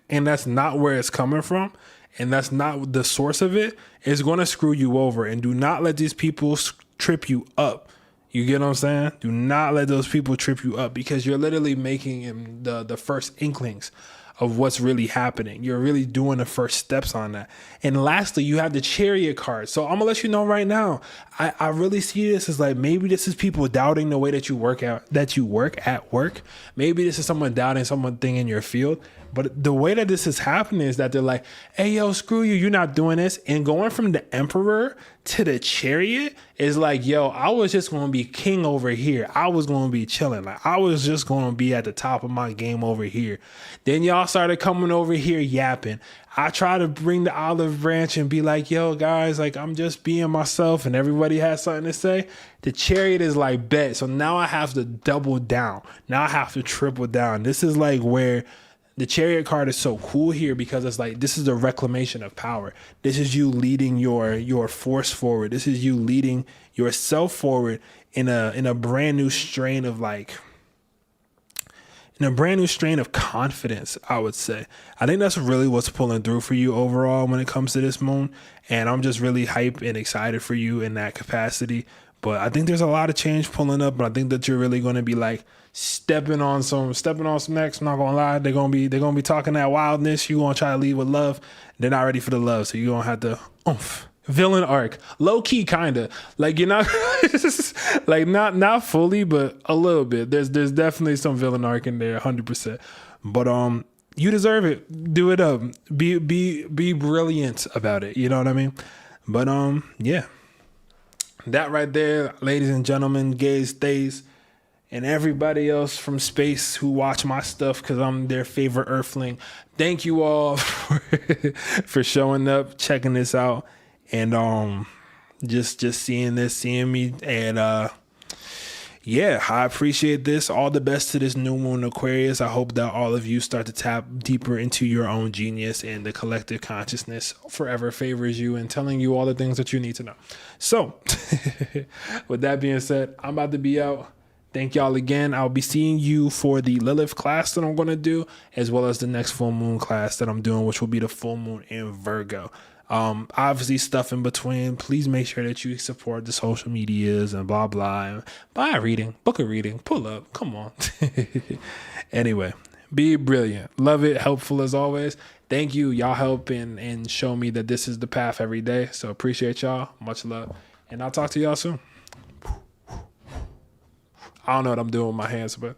and that's not where it's coming from, and that's not the source of it, it's going to screw you over. And do not let these people trip you up. You get what I'm saying? Do not let those people trip you up, because you're literally making the first inklings of what's really happening. You're really doing the first steps on that. And lastly, you have the Chariot card. So I'm gonna let you know right now, I really see this as like, maybe this is people doubting the way that you work at work. Maybe this is someone doubting something in your field. But the way that this is happening is that they're like, hey, yo, screw you. You're not doing this. And going from the Emperor to the Chariot is like, yo, I was just going to be king over here. I was going to be chilling. Like I was just going to be at the top of my game over here. Then y'all started coming over here yapping. I try to bring the olive branch and be like, yo, guys, like I'm just being myself, and everybody has something to say. The Chariot is like, bet. So now I have to double down. Now I have to triple down. This is like where the Chariot card is so cool here, because it's like, this is the reclamation of power. This is you leading your force forward. This is you leading yourself forward in a brand new strain of like, in a brand new strain of confidence, I would say. I think that's really what's pulling through for you overall when it comes to this moon. And I'm just really hyped and excited for you in that capacity. But I think there's a lot of change pulling up, but I think that you're really going to be like stepping on some necks. I'm not gonna lie, they're gonna be talking that wildness. You gonna try to lead with love. They're not ready for the love, so you're gonna have to villain arc, low key, kinda like you're not like not fully, but a little bit. There's definitely some villain arc in there, 100%. But you deserve it. Do it up. Be brilliant about it. You know what I mean? But yeah. That right there, ladies and gentlemen, gays, theys, and everybody else from space who watch my stuff because I'm their favorite earthling. Thank you all for showing up, checking this out, and just seeing me. And yeah, I appreciate this. All the best to this new moon Aquarius. I hope that all of you start to tap deeper into your own genius, and the collective consciousness forever favors you and telling you all the things that you need to know. So with that being said, I'm about to be out. Thank y'all again. I'll be seeing you for the Lilith class that I'm going to do, as well as the next full moon class that I'm doing, which will be the full moon in Virgo. Obviously stuff in between. Please make sure that you support the social medias and blah, blah. And buy a reading, book a reading, pull up. Come on. Anyway, be brilliant. Love it. Helpful as always. Thank you. Y'all help and show me that this is the path every day. So appreciate y'all. Much love. And I'll talk to y'all soon. I don't know what I'm doing with my hands, but